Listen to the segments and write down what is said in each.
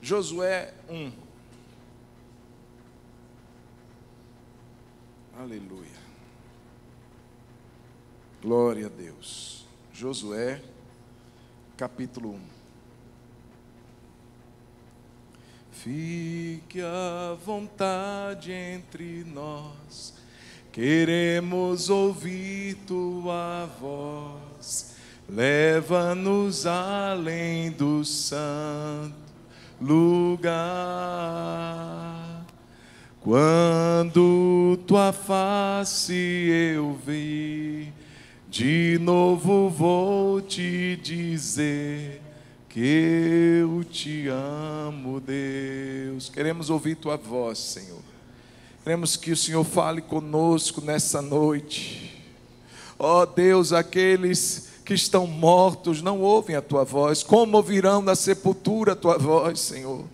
Josué 1. Aleluia. Glória a Deus. Josué, capítulo 1. Fique à vontade entre nós, queremos ouvir tua voz. Leva-nos além do santo lugar. Quando tua face eu vi, de novo vou te dizer que eu te amo, Deus. Queremos ouvir tua voz, Senhor. Queremos que o Senhor fale conosco nessa noite. Ó Deus, aqueles que estão mortos não ouvem a tua voz, como ouvirão na sepultura a tua voz, Senhor?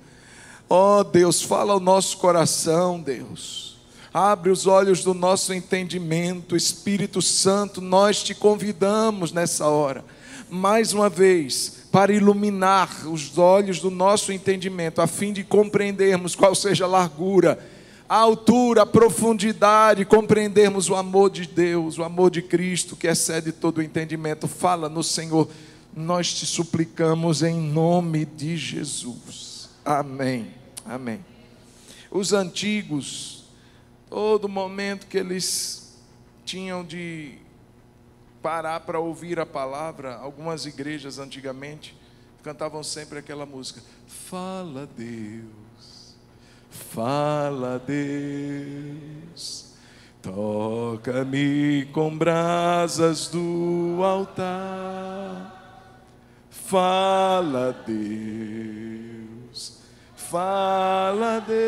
Ó Deus, fala ao nosso coração, Deus. Abre os olhos do nosso entendimento. Espírito Santo, nós te convidamos nessa hora, mais uma vez, para iluminar os olhos do nosso entendimento, a fim de compreendermos qual seja a largura, a altura, a profundidade, compreendermos o amor de Deus, o amor de Cristo, que excede todo o entendimento. Fala no Senhor, nós te suplicamos em nome de Jesus. Amém, amém. Os antigos, todo momento que eles tinham de parar para ouvir a palavra, algumas igrejas antigamente cantavam sempre aquela música: fala Deus, fala Deus, toca-me com brasas do altar. Fala Deus, fala Deus,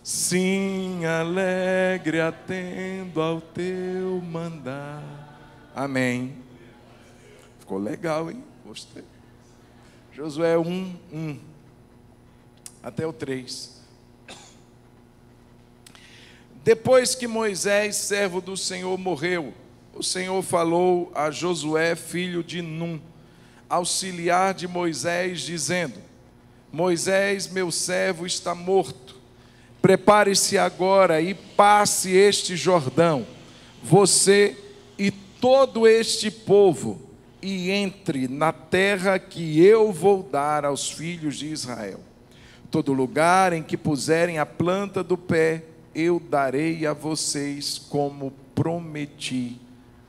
sim, alegre atendo ao teu mandar. Amém. Ficou legal, hein? Gostei. Josué 1:1 até o 3. Depois que Moisés, servo do Senhor, morreu, o Senhor falou a Josué, filho de Num, auxiliar de Moisés, dizendo: Moisés, meu servo, está morto. Prepare-se agora e passe este Jordão, você e todo este povo, e entre na terra que eu vou dar aos filhos de Israel. Todo lugar em que puserem a planta do pé, eu darei a vocês, como prometi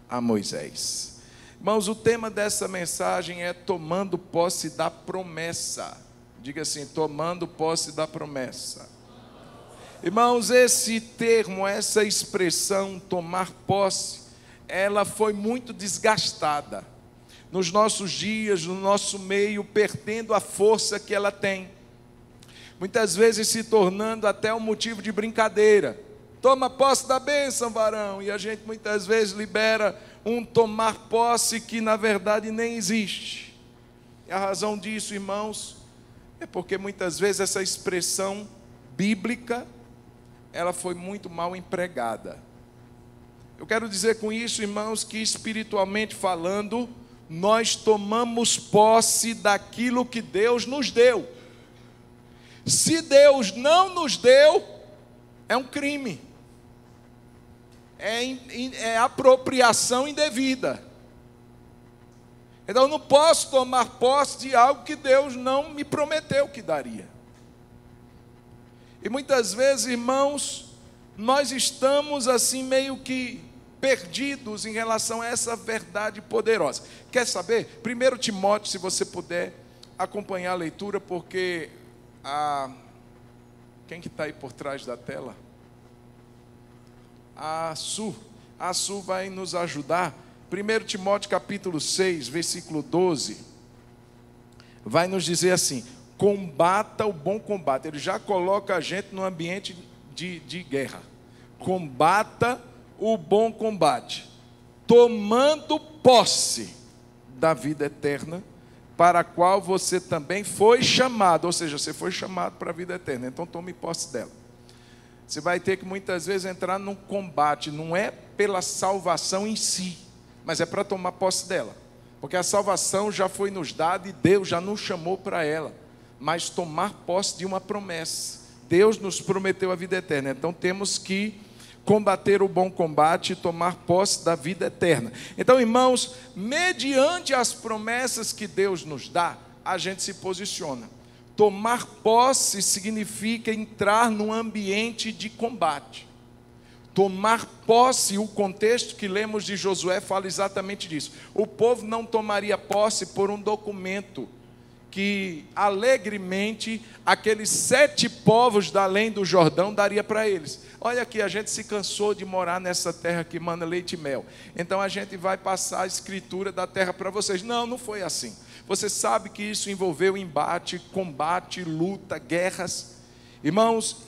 a Moisés. Irmãos, o tema dessa mensagem é tomando posse da promessa. Diga assim: tomando posse da promessa. Irmãos, esse termo, essa expressão, tomar posse, ela foi muito desgastada nos nossos dias, no nosso meio, perdendo a força que ela tem. Muitas vezes se tornando até um motivo de brincadeira. Toma posse da bênção, varão. E a gente muitas vezes libera um tomar posse que na verdade nem existe. E a razão disso, irmãos, é porque muitas vezes essa expressão bíblica, ela foi muito mal empregada. Eu quero dizer com isso, irmãos, que espiritualmente falando, nós tomamos posse daquilo que Deus nos deu. Se Deus não nos deu, é um crime, é apropriação indevida. Então eu não posso tomar posse de algo que Deus não me prometeu que daria. E muitas vezes, irmãos, nós estamos assim meio que perdidos em relação a essa verdade poderosa. Quer saber? 1 Timóteo, se você puder acompanhar a leitura, porque quem que está aí por trás da tela? A Su vai nos ajudar. 1 Timóteo capítulo 6, versículo 12, vai nos dizer assim: combata o bom combate. Ele já coloca a gente no ambiente de guerra. Combata o bom combate, tomando posse da vida eterna, para a qual você também foi chamado. Ou seja, você foi chamado para a vida eterna, então tome posse dela. Você vai ter que muitas vezes entrar num combate, não é pela salvação em si, mas é para tomar posse dela. Porque a salvação já foi nos dada e Deus já nos chamou para ela. Mas tomar posse de uma promessa. Deus nos prometeu a vida eterna. Então temos que combater o bom combate e tomar posse da vida eterna. Então, irmãos, mediante as promessas que Deus nos dá, a gente se posiciona. Tomar posse significa entrar num ambiente de combate. Tomar posse, o contexto que lemos de Josué fala exatamente disso. O povo não tomaria posse por um documento que alegremente aqueles 7 povos da além do Jordão daria para eles. Olha aqui, a gente se cansou de morar nessa terra que manda leite e mel, então a gente vai passar a escritura da terra para vocês. Não, não foi assim. Você sabe que isso envolveu embate, combate, luta, guerras. Irmãos,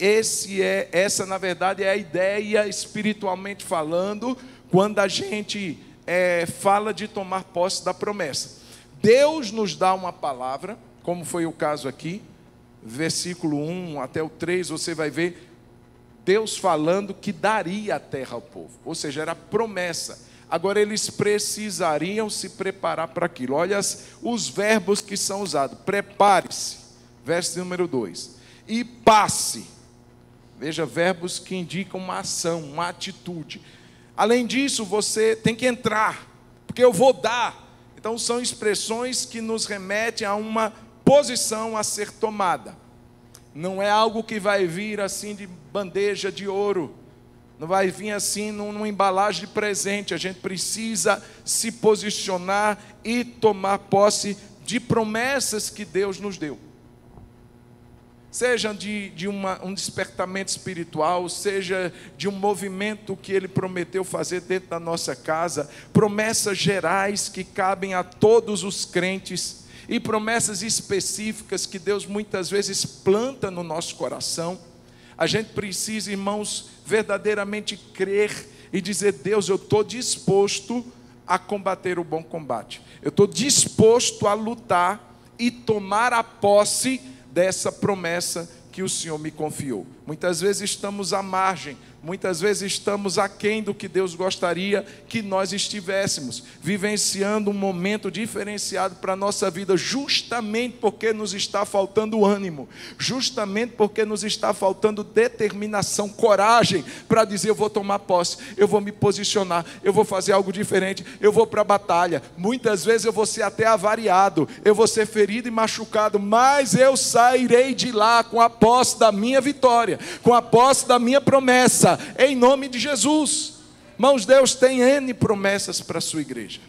essa na verdade é a ideia espiritualmente falando, quando a gente fala de tomar posse da promessa. Deus nos dá uma palavra, como foi o caso aqui, versículo 1 até o 3, você vai ver Deus falando que daria a terra ao povo, ou seja, era promessa. Agora eles precisariam se preparar para aquilo. Olha os verbos que são usados: prepare-se, verso número 2, e passe. Veja, verbos que indicam uma ação, uma atitude. Além disso, você tem que entrar, porque eu vou dar. Então são expressões que nos remetem a uma posição a ser tomada. Não é algo que vai vir assim de bandeja de ouro, não vai vir assim numa embalagem de presente. A gente precisa se posicionar e tomar posse de promessas que Deus nos deu. Seja de um despertamento espiritual, seja de um movimento que Ele prometeu fazer dentro da nossa casa, promessas gerais que cabem a todos os crentes, e promessas específicas que Deus muitas vezes planta no nosso coração. A gente precisa, irmãos, verdadeiramente crer e dizer: Deus, eu estou disposto a combater o bom combate, eu estou disposto a lutar e tomar a posse dessa promessa que o Senhor me confiou. Muitas vezes estamos à margem, muitas vezes estamos aquém do que Deus gostaria que nós estivéssemos, vivenciando um momento diferenciado para a nossa vida, justamente porque nos está faltando ânimo, justamente porque nos está faltando determinação, coragem, para dizer: eu vou tomar posse, eu vou me posicionar, eu vou fazer algo diferente, eu vou para a batalha. Muitas vezes eu vou ser até avariado, eu vou ser ferido e machucado, mas eu sairei de lá com a posse da minha vitória, com a posse da minha promessa, em nome de Jesus. Irmãos, Deus tem N promessas para a sua igreja.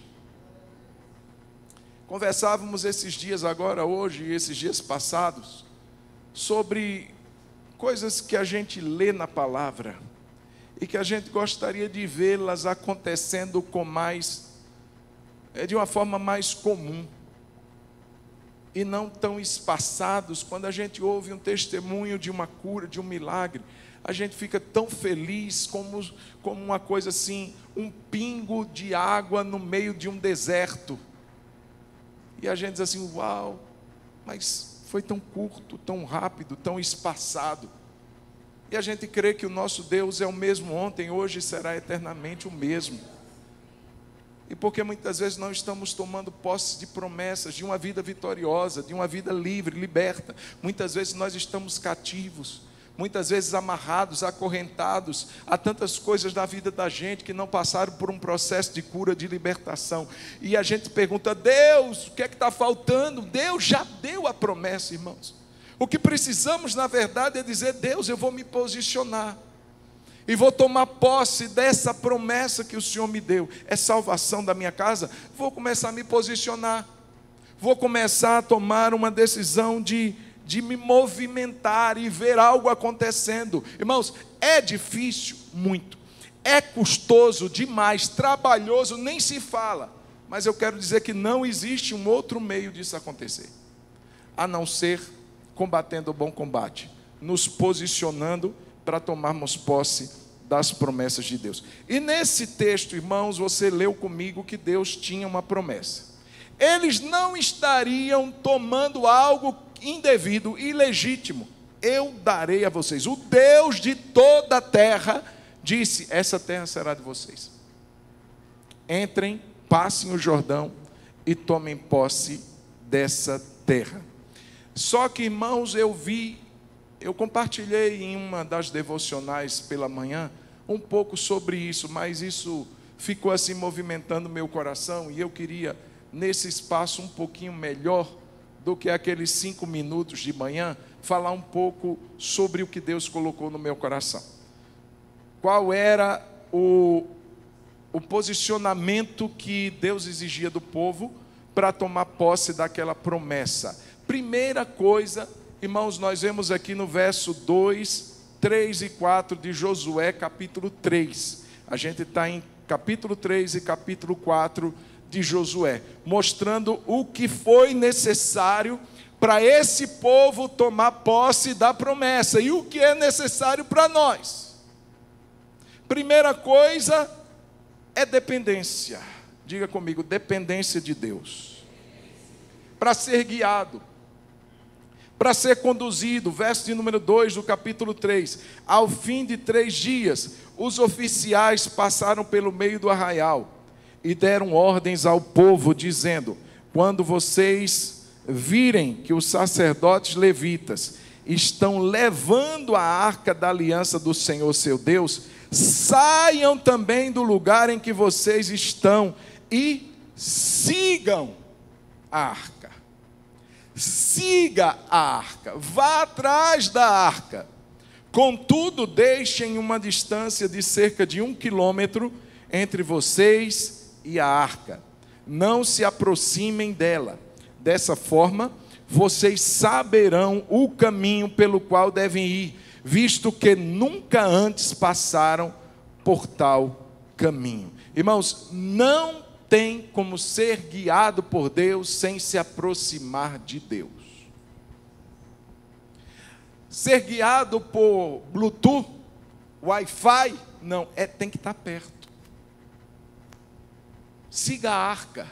Conversávamos esses dias agora, hoje e esses dias passados, sobre coisas que a gente lê na palavra e que a gente gostaria de vê-las acontecendo de uma forma mais comum e não tão espaçados. Quando a gente ouve um testemunho de uma cura, de um milagre, a gente fica tão feliz como uma coisa assim, um pingo de água no meio de um deserto. E a gente diz assim: uau, mas foi tão curto, tão rápido, tão espaçado. E a gente crê que o nosso Deus é o mesmo ontem, hoje e será eternamente o mesmo. E porque muitas vezes não estamos tomando posse de promessas, de uma vida vitoriosa, de uma vida livre, liberta. Muitas vezes nós estamos cativos, muitas vezes amarrados, acorrentados a tantas coisas da vida da gente que não passaram por um processo de cura, de libertação. E a gente pergunta: Deus, o que é que está faltando? Deus já deu a promessa, irmãos. O que precisamos na verdade é dizer: Deus, eu vou me posicionar e vou tomar posse dessa promessa que o Senhor me deu. É salvação da minha casa? Vou começar a me posicionar, vou começar a tomar uma decisão de me movimentar e ver algo acontecendo. Irmãos, é difícil, muito, é custoso demais, trabalhoso, nem se fala, mas eu quero dizer que não existe um outro meio disso acontecer, a não ser combatendo o bom combate, nos posicionando para tomarmos posse das promessas de Deus. E nesse texto, irmãos, você leu comigo que Deus tinha uma promessa. Eles não estariam tomando algo indevido, ilegítimo. Eu darei a vocês. O Deus de toda a terra disse: essa terra será de vocês. Entrem, passem o Jordão e tomem posse dessa terra. Só que, irmãos, eu compartilhei em uma das devocionais pela manhã um pouco sobre isso, mas isso ficou assim movimentando meu coração, e eu queria, nesse espaço um pouquinho melhor do que aqueles 5 minutos de manhã, falar um pouco sobre o que Deus colocou no meu coração. Qual era o posicionamento que Deus exigia do povo para tomar posse daquela promessa? Primeira coisa, irmãos, nós vemos aqui no verso 2, 3 e 4 de Josué, capítulo 3. A gente está em capítulo 3 e capítulo 4 de Josué, mostrando o que foi necessário para esse povo tomar posse da promessa e o que é necessário para nós. Primeira coisa é dependência. Diga comigo, dependência de Deus. Para ser guiado, para ser conduzido, verso de número 2 do capítulo 3. Ao fim de 3 dias, os oficiais passaram pelo meio do arraial e deram ordens ao povo, dizendo: quando vocês virem que os sacerdotes levitas estão levando a arca da aliança do Senhor seu Deus, saiam também do lugar em que vocês estão e sigam a arca. Siga a arca, vá atrás da arca. Contudo, deixem uma distância de cerca de 1 quilômetro entre vocês e a arca. Não se aproximem dela. Dessa forma, vocês saberão o caminho pelo qual devem ir, visto que nunca antes passaram por tal caminho. Irmãos, não tem como ser guiado por Deus sem se aproximar de Deus. Ser guiado por Bluetooth, Wi-Fi, não, tem que estar perto. Siga a arca.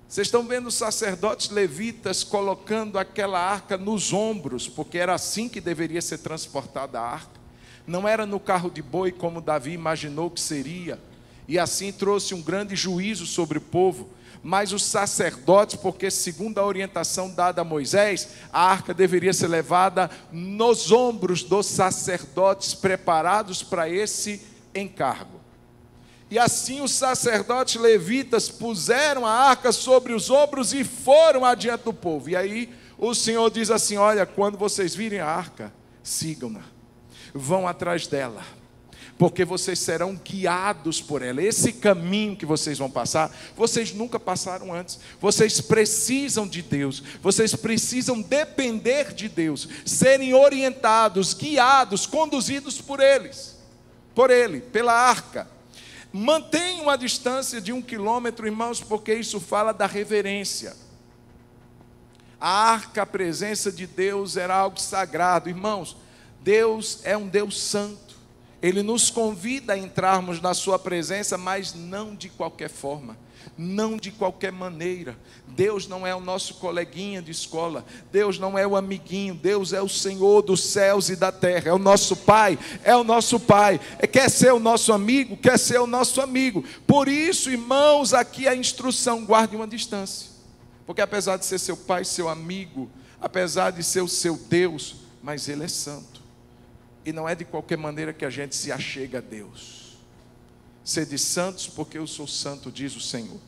Vocês estão vendo os sacerdotes levitas colocando aquela arca nos ombros, porque era assim que deveria ser transportada a arca. Não era no carro de boi como Davi imaginou que seria, e assim trouxe um grande juízo sobre o povo. Mas os sacerdotes, porque segundo a orientação dada a Moisés, a arca deveria ser levada nos ombros dos sacerdotes preparados para esse encargo. E assim os sacerdotes levitas puseram a arca sobre os ombros e foram adiante do povo. E aí o Senhor diz assim: olha, quando vocês virem a arca, sigam-na, vão atrás dela, porque vocês serão guiados por ela. Esse caminho que vocês vão passar, vocês nunca passaram antes. Vocês precisam de Deus, vocês precisam depender de Deus, serem orientados, guiados, conduzidos por Ele, pela arca. Mantenham uma distância de 1 quilômetro, irmãos, porque isso fala da reverência. A arca, a presença de Deus, era algo sagrado. Irmãos, Deus é um Deus santo. Ele nos convida a entrarmos na sua presença, mas não de qualquer forma, não de qualquer maneira. Deus não é o nosso coleguinha de escola, Deus não é o amiguinho, Deus é o Senhor dos céus e da terra, é o nosso Pai, quer ser o nosso amigo, quer ser o nosso amigo. Por isso, irmãos, aqui a instrução: guarde uma distância, porque apesar de ser seu Pai, seu amigo, apesar de ser o seu Deus, mas Ele é santo. E não é de qualquer maneira que a gente se achega a Deus. Sede santos, porque eu sou santo, diz o Senhor.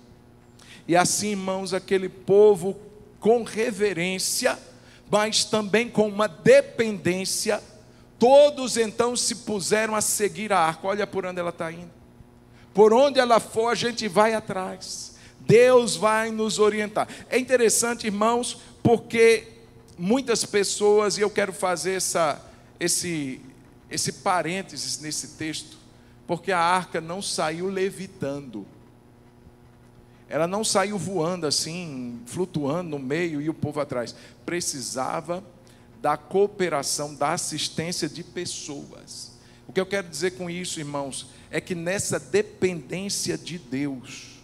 E assim, irmãos, aquele povo com reverência, mas também com uma dependência, todos então se puseram a seguir a arca. Olha por onde ela está indo. Por onde ela for, a gente vai atrás. Deus vai nos orientar. É interessante, irmãos, porque muitas pessoas, e eu quero fazer esse parênteses nesse texto, porque a arca não saiu levitando, ela não saiu voando assim, flutuando no meio e o povo atrás. Precisava da cooperação, da assistência de pessoas. O que eu quero dizer com isso, irmãos, é que nessa dependência de Deus,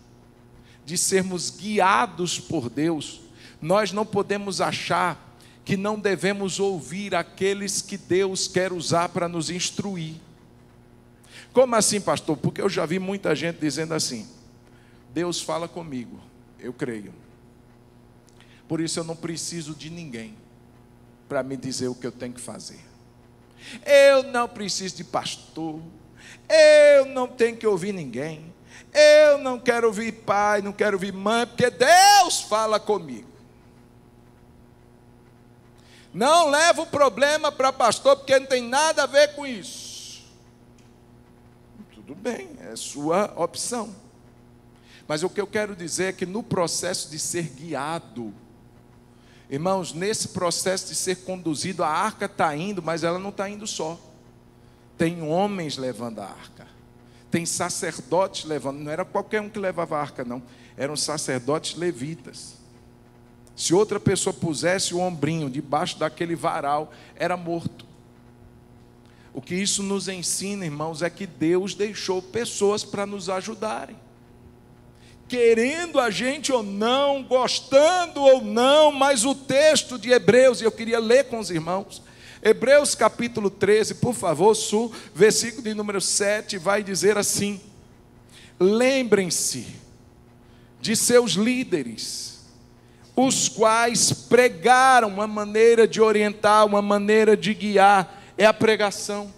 de sermos guiados por Deus, nós não podemos achar que não devemos ouvir aqueles que Deus quer usar para nos instruir. Como assim, pastor? Porque eu já vi muita gente dizendo assim: Deus fala comigo, Eu creio. Por isso eu não preciso de ninguém para me dizer o que eu tenho que fazer. Eu não preciso de pastor. Eu não tenho que ouvir ninguém. Eu não quero ouvir pai, não quero ouvir mãe, porque Deus fala comigo. Não leva o problema para pastor, porque não tem nada a ver com isso. Tudo bem, é sua opção. Mas o que eu quero dizer é que no processo de ser guiado, irmãos, nesse processo de ser conduzido, a arca está indo, mas ela não está indo só. Tem homens levando a arca. Tem sacerdotes levando. Não era qualquer um que levava a arca, não. Eram sacerdotes levitas. Se outra pessoa pusesse o ombrinho debaixo daquele varal, era morto. O que isso nos ensina, irmãos, é que Deus deixou pessoas para nos ajudarem. Querendo a gente ou não, gostando ou não, mas o texto de Hebreus, e eu queria ler com os irmãos, Hebreus capítulo 13, por favor, versículo de número 7, vai dizer assim: lembrem-se de seus líderes, os quais pregaram uma maneira de orientar, uma maneira de guiar, é a pregação,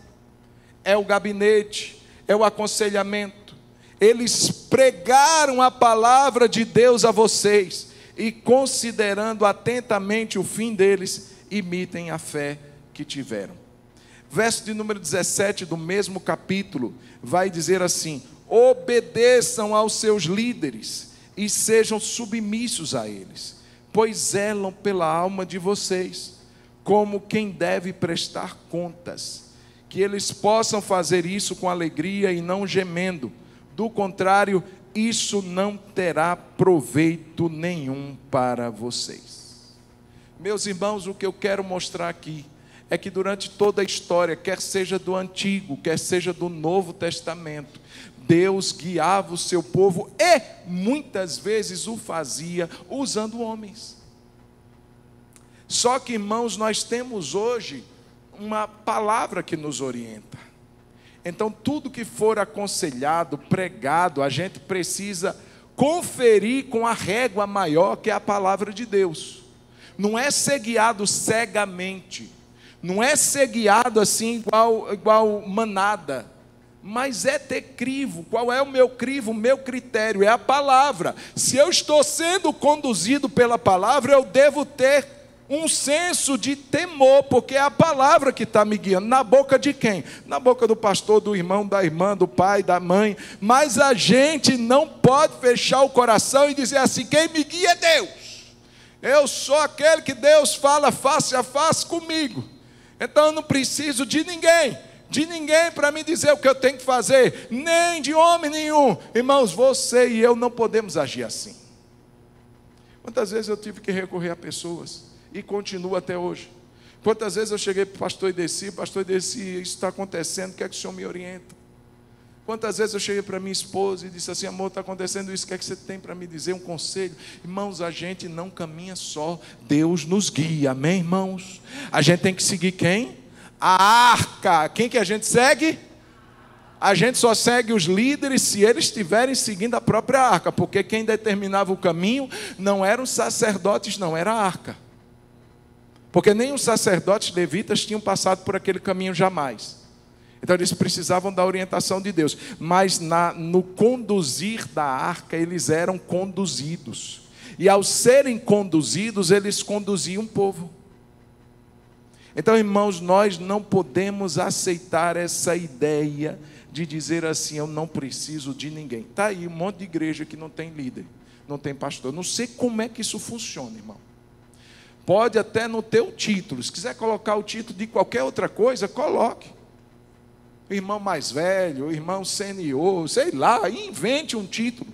é o gabinete, é o aconselhamento. Eles pregaram a palavra de Deus a vocês, e considerando atentamente o fim deles, imitem a fé que tiveram. Verso de número 17 do mesmo capítulo, vai dizer assim: obedeçam aos seus líderes, e sejam submissos a eles, pois zelam pela alma de vocês, como quem deve prestar contas, que eles possam fazer isso com alegria e não gemendo. Do contrário, isso não terá proveito nenhum para vocês. Meus irmãos, o que eu quero mostrar aqui é que durante toda a história, quer seja do Antigo, quer seja do Novo Testamento, Deus guiava o seu povo e muitas vezes o fazia usando homens. Só que, irmãos, nós temos hoje uma palavra que nos orienta. Então, tudo que for aconselhado, pregado, a gente precisa conferir com a régua maior, que é a palavra de Deus. Não é ser guiado cegamente, não é ser guiado assim igual manada, mas é ter crivo. Qual é o meu crivo? O meu critério é a palavra. Se eu estou sendo conduzido pela palavra, eu devo ter um senso de temor, porque é a palavra que está me guiando. Na boca de quem? Na boca do pastor, do irmão, da irmã, do pai, da mãe. Mas a gente não pode fechar o coração e dizer assim: quem me guia é Deus. Eu sou aquele que Deus fala face a face comigo. Então eu não preciso de ninguém para me dizer o que eu tenho que fazer, nem de homem nenhum. Irmãos, você e eu não podemos agir assim. Quantas vezes eu tive que recorrer a pessoas, e continuo até hoje. Quantas vezes eu cheguei para o pastor Ideci, isso está acontecendo, quer que o senhor me orienta? Quantas vezes eu cheguei para minha esposa e disse assim: amor, está acontecendo isso, quer que você tem para me dizer um conselho? Irmãos, a gente não caminha só, Deus nos guia, amém, irmãos? A gente tem que seguir quem? A arca. Quem que a gente segue? A gente só segue os líderes se eles estiverem seguindo a própria arca, porque quem determinava o caminho não eram os sacerdotes, não, era a arca. Porque nem os sacerdotes levitas tinham passado por aquele caminho jamais. Então eles precisavam da orientação de Deus. Mas no conduzir da arca, eles eram conduzidos. E ao serem conduzidos, eles conduziam o povo. Então, irmãos, nós não podemos aceitar essa ideia de dizer assim: eu não preciso de ninguém. Está aí um monte de igreja que não tem líder, não tem pastor. Não sei como é que isso funciona, irmão. Pode até não ter o título. Se quiser colocar o título de qualquer outra coisa, coloque. O irmão mais velho, o irmão senior, sei lá, invente um título.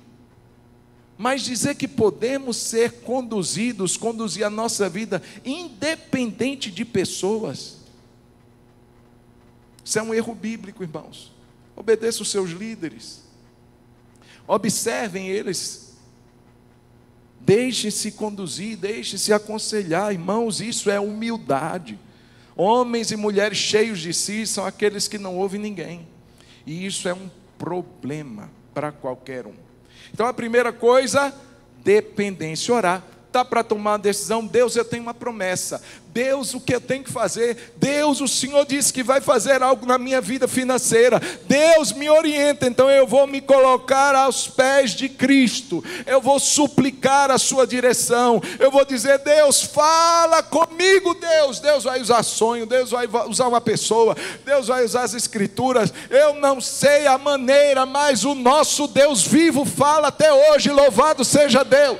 Mas dizer que podemos ser conduzidos, conduzir a nossa vida independente de pessoas, isso é um erro bíblico, irmãos. Obedeça os seus líderes, observem eles, deixem-se conduzir, deixem-se aconselhar, irmãos, isso é humildade. Homens e mulheres cheios de si são aqueles que não ouvem ninguém, e isso é um problema para qualquer um. Então a primeira coisa, dependência. Orar. Está para tomar uma decisão? Deus, eu tenho uma promessa. Deus, o que eu tenho que fazer? Deus, o Senhor disse que vai fazer algo na minha vida financeira. Deus, me orienta. Então eu vou me colocar aos pés de Cristo. Eu vou suplicar a sua direção. Eu vou dizer: Deus, fala comigo, Deus. Deus vai usar sonho, Deus vai usar uma pessoa, Deus vai usar as escrituras. Eu não sei a maneira, mas o nosso Deus vivo fala até hoje. Louvado seja Deus.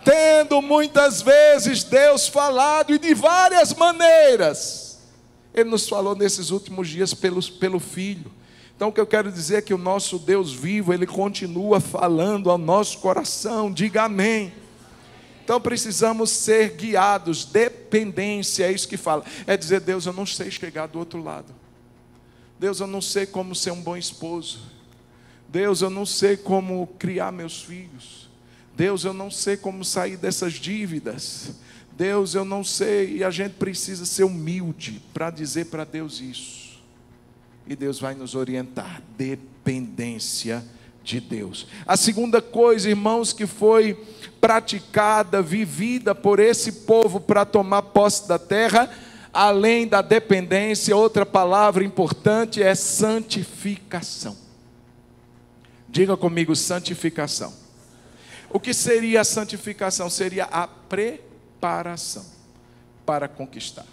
Tendo muitas vezes Deus falado, e de várias maneiras, Ele nos falou nesses últimos dias pelo Filho. Então o que eu quero dizer é que o nosso Deus vivo, Ele continua falando ao nosso coração. Diga amém. Então precisamos ser guiados. Dependência, é isso que fala. É dizer: Deus, eu não sei chegar do outro lado. Deus, eu não sei como ser um bom esposo. Deus, eu não sei como criar meus filhos. Deus, eu não sei como sair dessas dívidas. Deus, eu não sei. E a gente precisa ser humilde para dizer para Deus isso. E Deus vai nos orientar. Dependência de Deus. A segunda coisa, irmãos, que foi praticada, vivida por esse povo para tomar posse da terra, além da dependência, outra palavra importante é santificação. Diga comigo: santificação. O que seria a santificação? Seria a preparação para conquistar.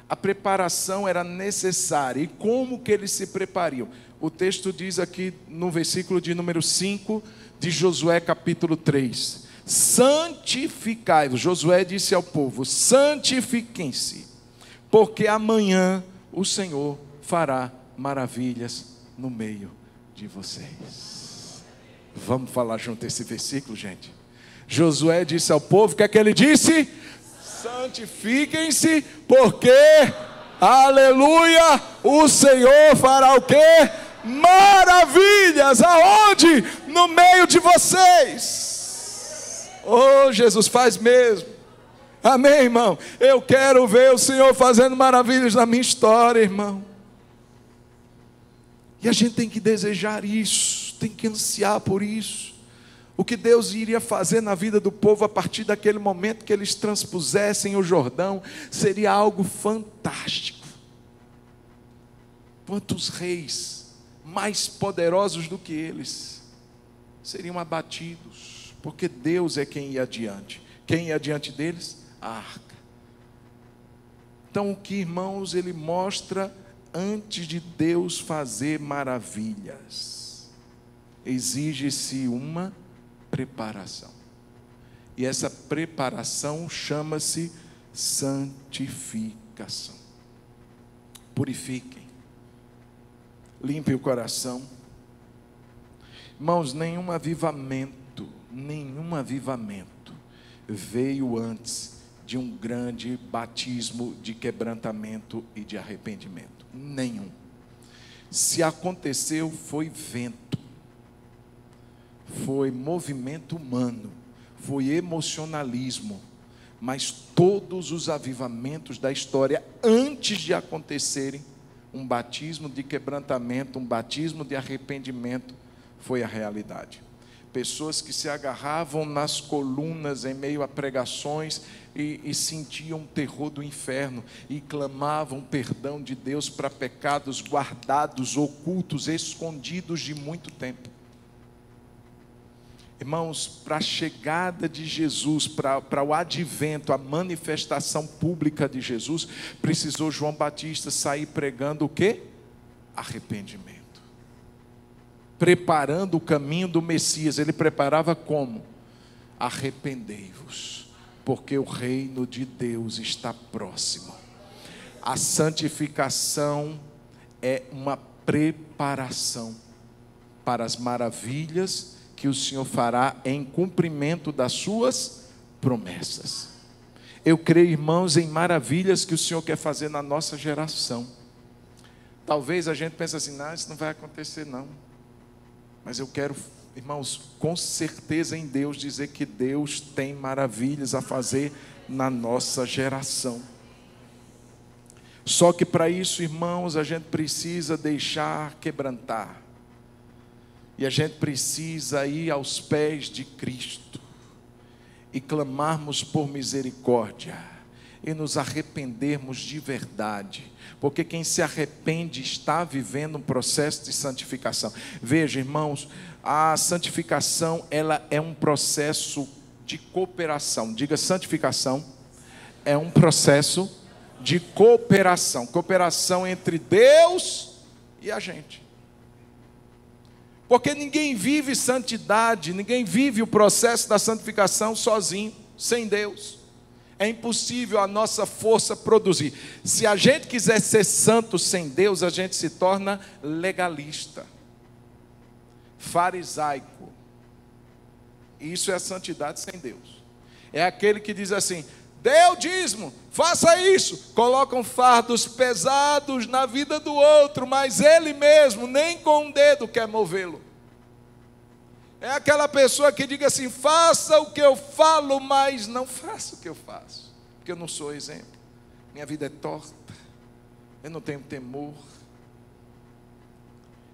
A preparação era necessária. E como que eles se preparariam? O texto diz aqui no versículo de número 5 de Josué capítulo 3: santificai-vos. Josué disse ao povo: santifiquem-se, porque amanhã o Senhor fará maravilhas no meio de vocês. Vamos falar junto esse versículo, gente. Josué disse ao povo, o que é que ele disse? Santifiquem-se, porque, aleluia, o Senhor fará o quê? Maravilhas. Aonde? No meio de vocês. Oh, Jesus, faz mesmo. Amém, irmão? Eu quero ver o Senhor fazendo maravilhas na minha história, irmão. E a gente tem que desejar isso, tem que ansiar por isso. O que Deus iria fazer na vida do povo a partir daquele momento que eles transpusessem o Jordão, seria algo fantástico. Quantos reis mais poderosos do que eles seriam abatidos, porque Deus é quem ia adiante. Quem ia adiante deles? A arca. Então o que, irmãos, ele mostra antes de Deus fazer maravilhas? Exige-se uma preparação. E essa preparação chama-se santificação. Purifiquem. Limpem o coração. Irmãos, nenhum avivamento veio antes de um grande batismo de quebrantamento e de arrependimento. Nenhum. Se aconteceu, foi vento, foi movimento humano, foi emocionalismo, mas todos os avivamentos da história, antes de acontecerem, um batismo de quebrantamento, um batismo de arrependimento, foi a realidade. Pessoas que se agarravam nas colunas em meio a pregações e sentiam o terror do inferno e clamavam perdão de Deus para pecados guardados, ocultos, escondidos de muito tempo. Irmãos, para a chegada de Jesus, para o advento, a manifestação pública de Jesus, precisou João Batista sair pregando o quê? Arrependimento. Preparando o caminho do Messias. Ele preparava como? Arrependei-vos, porque o reino de Deus está próximo. A santificação é uma preparação para as maravilhas que o Senhor fará em cumprimento das suas promessas. Eu creio, irmãos, em maravilhas que o Senhor quer fazer na nossa geração. Talvez a gente pense assim: não, isso não vai acontecer não. Mas eu quero, irmãos, com certeza em Deus, dizer que Deus tem maravilhas a fazer na nossa geração. Só que para isso, irmãos, a gente precisa deixar quebrantar. E a gente precisa ir aos pés de Cristo e clamarmos por misericórdia e nos arrependermos de verdade, porque quem se arrepende está vivendo um processo de santificação. Veja, irmãos, a santificação, ela é um processo de cooperação. Diga, santificação é um processo de cooperação, cooperação entre Deus e a gente. Porque ninguém vive santidade, ninguém vive o processo da santificação sozinho, sem Deus. É impossível a nossa força produzir. Se a gente quiser ser santo sem Deus, a gente se torna legalista, farisaico. E isso é a santidade sem Deus. É aquele que diz assim: dê o dízimo, faça isso. Colocam fardos pesados na vida do outro, mas ele mesmo nem com um dedo quer movê-lo. É aquela pessoa que diga assim: faça o que eu falo, mas não faça o que eu faço, porque eu não sou exemplo. Minha vida é torta, eu não tenho temor.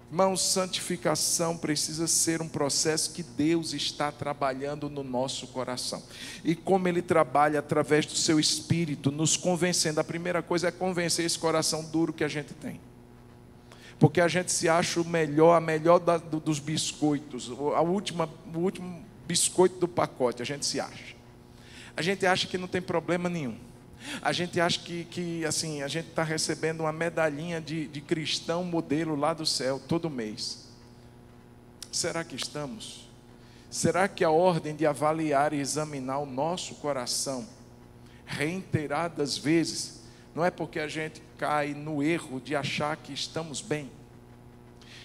Irmãos, santificação precisa ser um processo que Deus está trabalhando no nosso coração. E como Ele trabalha através do seu Espírito, nos convencendo. A primeira coisa é convencer esse coração duro que a gente tem. Porque a gente se acha o melhor, a melhor dos biscoitos, o último biscoito do pacote, a gente se acha. A gente acha que não tem problema nenhum. A gente acha que assim, a gente está recebendo uma medalhinha de cristão modelo lá do céu, todo mês. Será que estamos? Será que a ordem de avaliar e examinar o nosso coração, reiteradas vezes, não é porque a gente cai no erro de achar que estamos bem?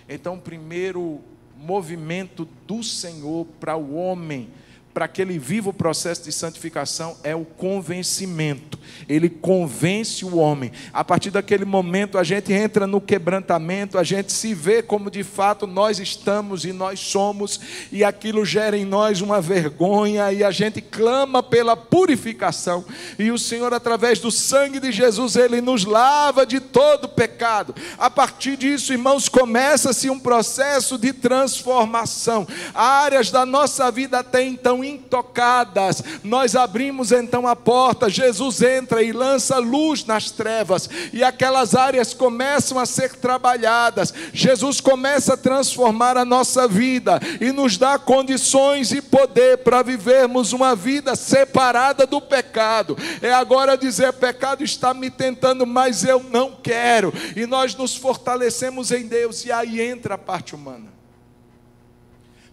Então, o primeiro movimento do Senhor para o homem, para que ele viva o processo de santificação, é o convencimento. Ele convence o homem. A partir daquele momento a gente entra no quebrantamento, a gente se vê como de fato nós estamos e nós somos, e aquilo gera em nós uma vergonha, e a gente clama pela purificação, e o Senhor, através do sangue de Jesus, Ele nos lava de todo pecado. A partir disso, irmãos, começa-se um processo de transformação. Áreas da nossa vida até então intocadas, nós abrimos então a porta, Jesus entra e lança luz nas trevas, e aquelas áreas começam a ser trabalhadas. Jesus começa a transformar a nossa vida e nos dá condições e poder para vivermos uma vida separada do pecado. É agora dizer: pecado está me tentando, mas eu não quero, e nós nos fortalecemos em Deus. E aí entra a parte humana,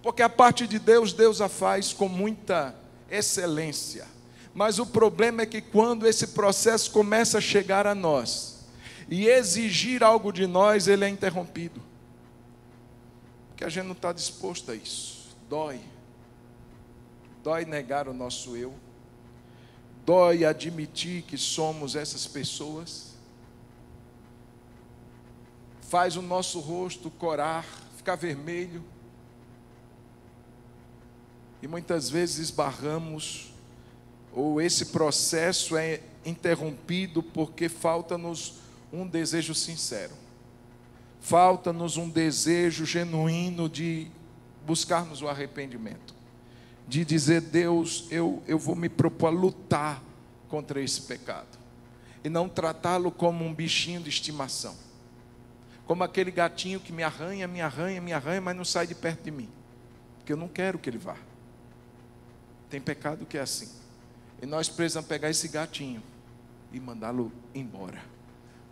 porque a parte de Deus, Deus a faz com muita excelência. Mas o problema é que quando esse processo começa a chegar a nós e exigir algo de nós, ele é interrompido, porque a gente não está disposto a isso. Dói negar o nosso eu, dói admitir que somos essas pessoas, faz o nosso rosto corar, ficar vermelho, e muitas vezes esbarramos, ou esse processo é interrompido porque falta-nos um desejo sincero, falta-nos um desejo genuíno de buscarmos o arrependimento, de dizer: Deus, eu vou me propor a lutar contra esse pecado, e não tratá-lo como um bichinho de estimação, como aquele gatinho que me arranha, mas não sai de perto de mim, porque eu não quero que ele vá. Tem pecado que é assim, e nós precisamos pegar esse gatinho e mandá-lo embora.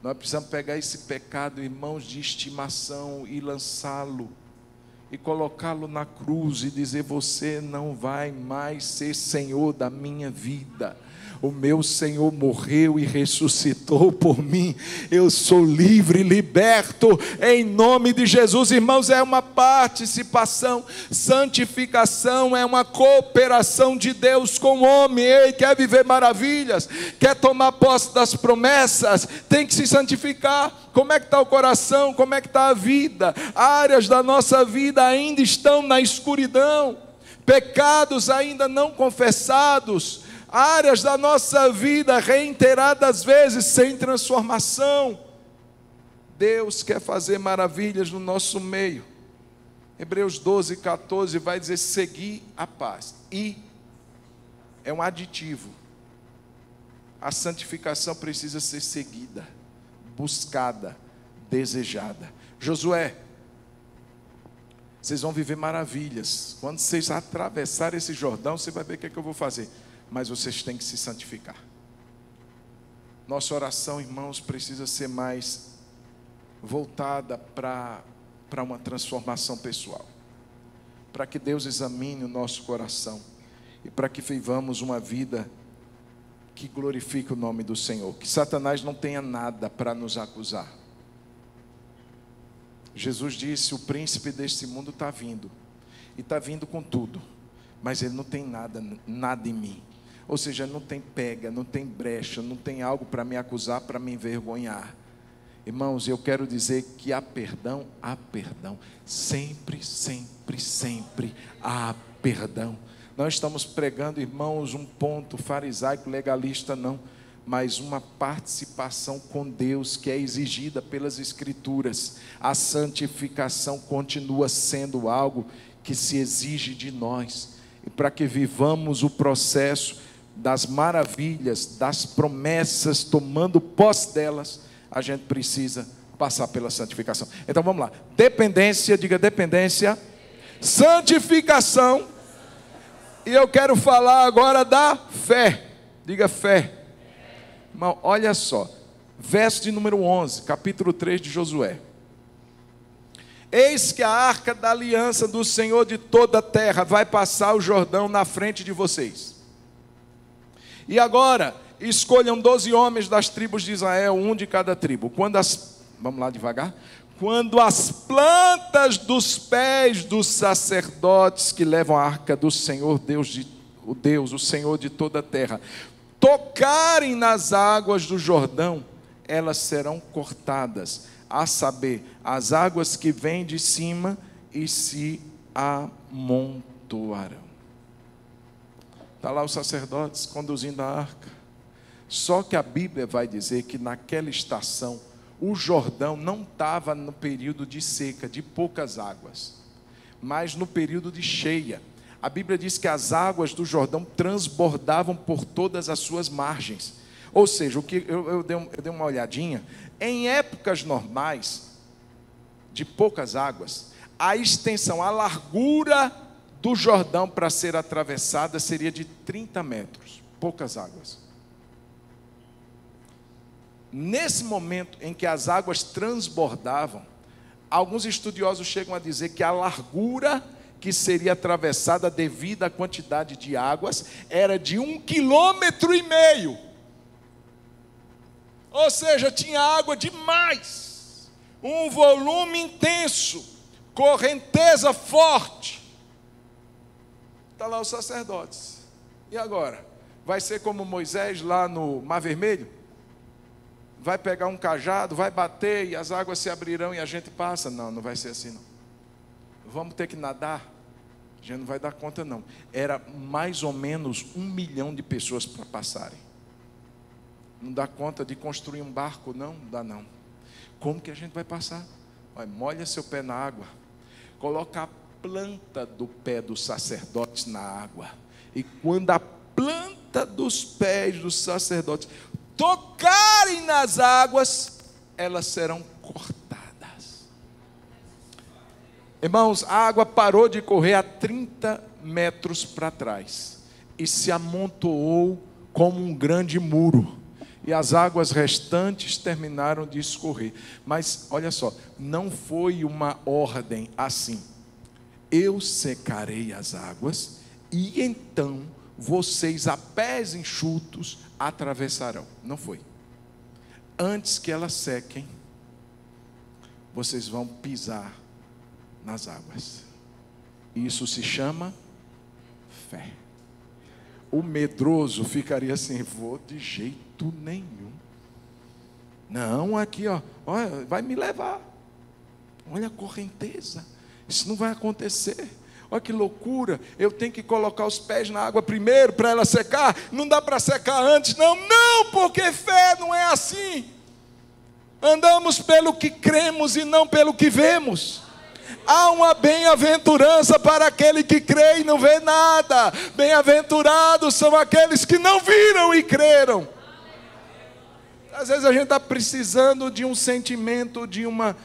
Nós precisamos pegar esse pecado, irmãos, de estimação, e lançá-lo e colocá-lo na cruz e dizer: você não vai mais ser Senhor da minha vida. O meu Senhor morreu e ressuscitou por mim. Eu sou livre, liberto, em nome de Jesus. Irmãos, é uma participação. Santificação é uma cooperação de Deus com o homem. Ele quer viver maravilhas, quer tomar posse das promessas, tem que se santificar. Como é que está o coração? Como é que está a vida? Áreas da nossa vida ainda estão na escuridão, pecados ainda não confessados, áreas da nossa vida reiteradas vezes sem transformação. Deus quer fazer maravilhas no nosso meio, Hebreus 12, 14 vai dizer: seguir a paz. E é um aditivo. A santificação precisa ser seguida, buscada, desejada. Josué, vocês vão viver maravilhas. Quando vocês atravessarem esse Jordão, você vai ver o que é que eu vou fazer. Mas vocês têm que se santificar. Nossa oração, irmãos, precisa ser mais voltada para uma transformação pessoal. Para que Deus examine o nosso coração. E para que vivamos uma vida que glorifique o nome do Senhor. Que Satanás não tenha nada para nos acusar. Jesus disse: o príncipe deste mundo está vindo. E está vindo com tudo. Mas ele não tem nada em mim. Ou seja, não tem pega, não tem brecha, não tem algo para me acusar, para me envergonhar. Irmãos, eu quero dizer que há perdão. Sempre, sempre, sempre há perdão. Não estamos pregando, irmãos, um ponto farisaico, legalista, não. Mas uma participação com Deus que é exigida pelas Escrituras. A santificação continua sendo algo que se exige de nós. E para que vivamos o processo das maravilhas, das promessas, tomando posse delas, a gente precisa passar pela santificação. Então vamos lá. Dependência, diga dependência. Santificação. E eu quero falar agora da fé. Diga fé. Irmão, olha só. Verso de número 11, capítulo 3 de Josué. Eis que a arca da aliança do Senhor de toda a terra vai passar o Jordão na frente de vocês. E agora, escolham 12 homens das tribos de Israel, um de cada tribo. Vamos lá devagar. Quando as plantas dos pés dos sacerdotes que levam a arca do Senhor, o Senhor de toda a terra, tocarem nas águas do Jordão, elas serão cortadas, a saber, as águas que vêm de cima e se amontoarão. Está lá os sacerdotes conduzindo a arca. Só que a Bíblia vai dizer que naquela estação, o Jordão não estava no período de seca, de poucas águas, mas no período de cheia. A Bíblia diz que as águas do Jordão transbordavam por todas as suas margens. Ou seja, eu dei uma olhadinha, em épocas normais, de poucas águas, a extensão, a largura do Jordão para ser atravessada seria de 30 metros, poucas águas. Nesse momento em que as águas transbordavam, alguns estudiosos chegam a dizer que a largura que seria atravessada devido à quantidade de águas era de 1,5 km. Ou seja, tinha água demais, um volume intenso, correnteza forte. Está lá os sacerdotes. E agora? Vai ser como Moisés lá no Mar Vermelho? Vai pegar um cajado, vai bater e as águas se abrirão e a gente passa? Não, não vai ser assim não. Vamos ter que nadar? A gente não vai dar conta não. Era mais ou menos 1 milhão de pessoas para passarem. Não dá conta de construir um barco? Não, não dá não. Como que a gente vai passar? Olha, molha seu pé na água. Coloca a planta do pé dos sacerdotes na água. E quando a planta dos pés dos sacerdotes tocarem nas águas, elas serão cortadas. Irmãos, a água parou de correr a 30 metros para trás e se amontoou como um grande muro. E as águas restantes terminaram de escorrer. Mas, olha só, não foi uma ordem assim. Eu secarei as águas e então vocês a pés enxutos atravessarão. Não foi. Antes que elas sequem, vocês vão pisar nas águas. Isso se chama fé. O medroso ficaria assim: vou de jeito nenhum. Não, aqui ó, olha, vai me levar. Olha a correnteza. Isso não vai acontecer. Olha que loucura, eu tenho que colocar os pés na água primeiro para ela secar. Não dá para secar antes, não, porque fé não é assim. Andamos pelo que cremos e não pelo que vemos. Há uma bem-aventurança para aquele que crê e não vê nada. Bem-aventurados são aqueles que não viram e creram. Às vezes a gente está precisando de um sentimento, de uma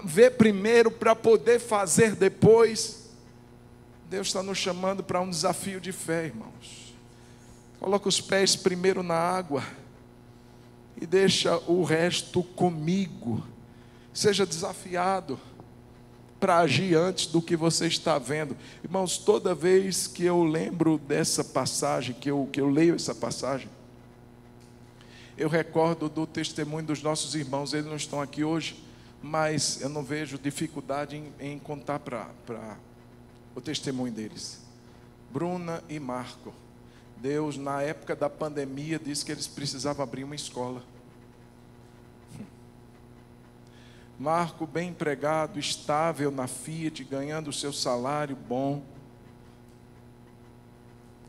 ver primeiro para poder fazer depois. Deus está nos chamando para um desafio de fé, irmãos. Coloca os pés primeiro na água e deixa o resto comigo. Seja desafiado para agir antes do que você está vendo. Irmãos, toda vez que eu lembro dessa passagem, que eu leio essa passagem, eu recordo do testemunho dos nossos irmãos. Eles não estão aqui hoje, mas eu não vejo dificuldade em contar para o testemunho deles. Bruna e Marco. Deus, na época da pandemia, disse que eles precisavam abrir uma escola. Marco, bem empregado, estável na Fiat, ganhando o seu salário bom.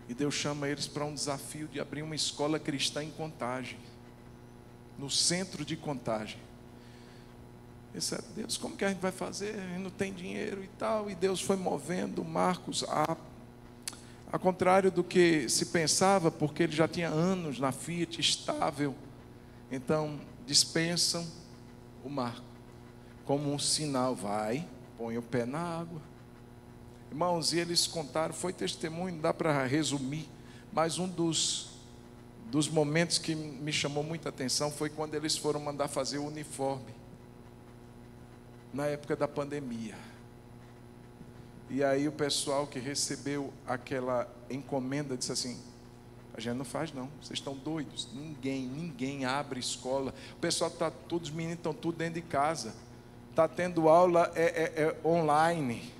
E Deus chama eles para um desafio de abrir uma escola cristã em Contagem, no centro de Contagem. Disse, Deus, como que a gente vai fazer? A gente não tem dinheiro e tal. E Deus foi movendo Marcos a contrário do que se pensava, porque ele já tinha anos na Fiat, estável. Então, dispensam o Marco. Como um sinal, vai, põe o pé na água. Irmãos, e eles contaram, foi testemunho, não dá para resumir, mas um dos momentos que me chamou muita atenção foi quando eles foram mandar fazer o uniforme, na época da pandemia. E aí o pessoal que recebeu aquela encomenda disse assim, a gente não faz não, vocês estão doidos, ninguém abre escola, o pessoal está, todos os meninos estão tudo dentro de casa, está tendo aula online,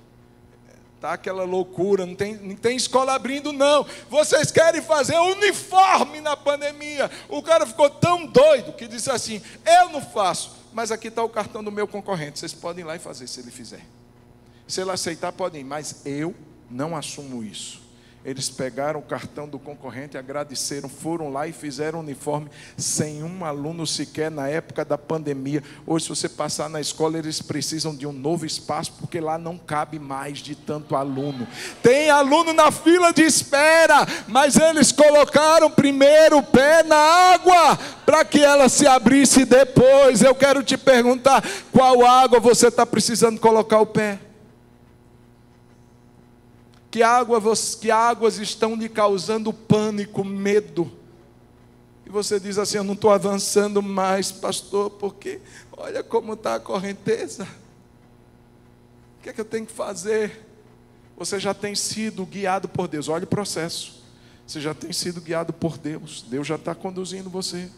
está aquela loucura, não tem escola abrindo não, vocês querem fazer uniforme na pandemia. O cara ficou tão doido que disse assim, eu não faço, mas aqui está o cartão do meu concorrente, vocês podem ir lá e fazer se ele fizer, se ele aceitar podem ir, mas eu não assumo isso. Eles pegaram o cartão do concorrente, agradeceram, foram lá e fizeram o uniforme sem um aluno sequer na época da pandemia. Hoje, se você passar na escola, eles precisam de um novo espaço, porque lá não cabe mais de tanto aluno. Tem aluno na fila de espera, mas eles colocaram primeiro o pé na água, para que ela se abrisse depois. Eu quero te perguntar, qual água você está precisando colocar o pé? Que águas estão lhe causando pânico, medo? E você diz assim, eu não estou avançando mais, pastor, porque olha como está a correnteza. O que é que eu tenho que fazer? Você já tem sido guiado por Deus, olha o processo. Você já tem sido guiado por Deus, Deus já está conduzindo você.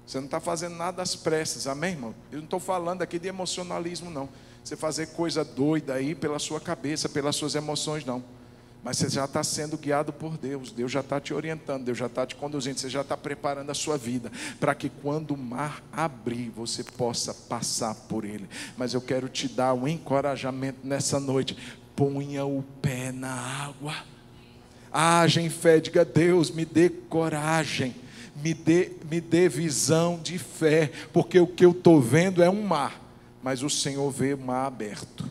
Você não está fazendo nada às pressas, amém, irmão? Eu não estou falando aqui de emocionalismo, não. Você fazer coisa doida aí pela sua cabeça, pelas suas emoções, não. Mas você já está sendo guiado por Deus. Deus já está te orientando, Deus já está te conduzindo. Você já está preparando a sua vida para que quando o mar abrir, você possa passar por ele. Mas eu quero te dar um encorajamento nessa noite. Ponha o pé na água. Haja em fé, diga, Deus, me dê coragem. Me dê visão de fé. Porque o que eu estou vendo é um mar, mas o Senhor vê o mar aberto,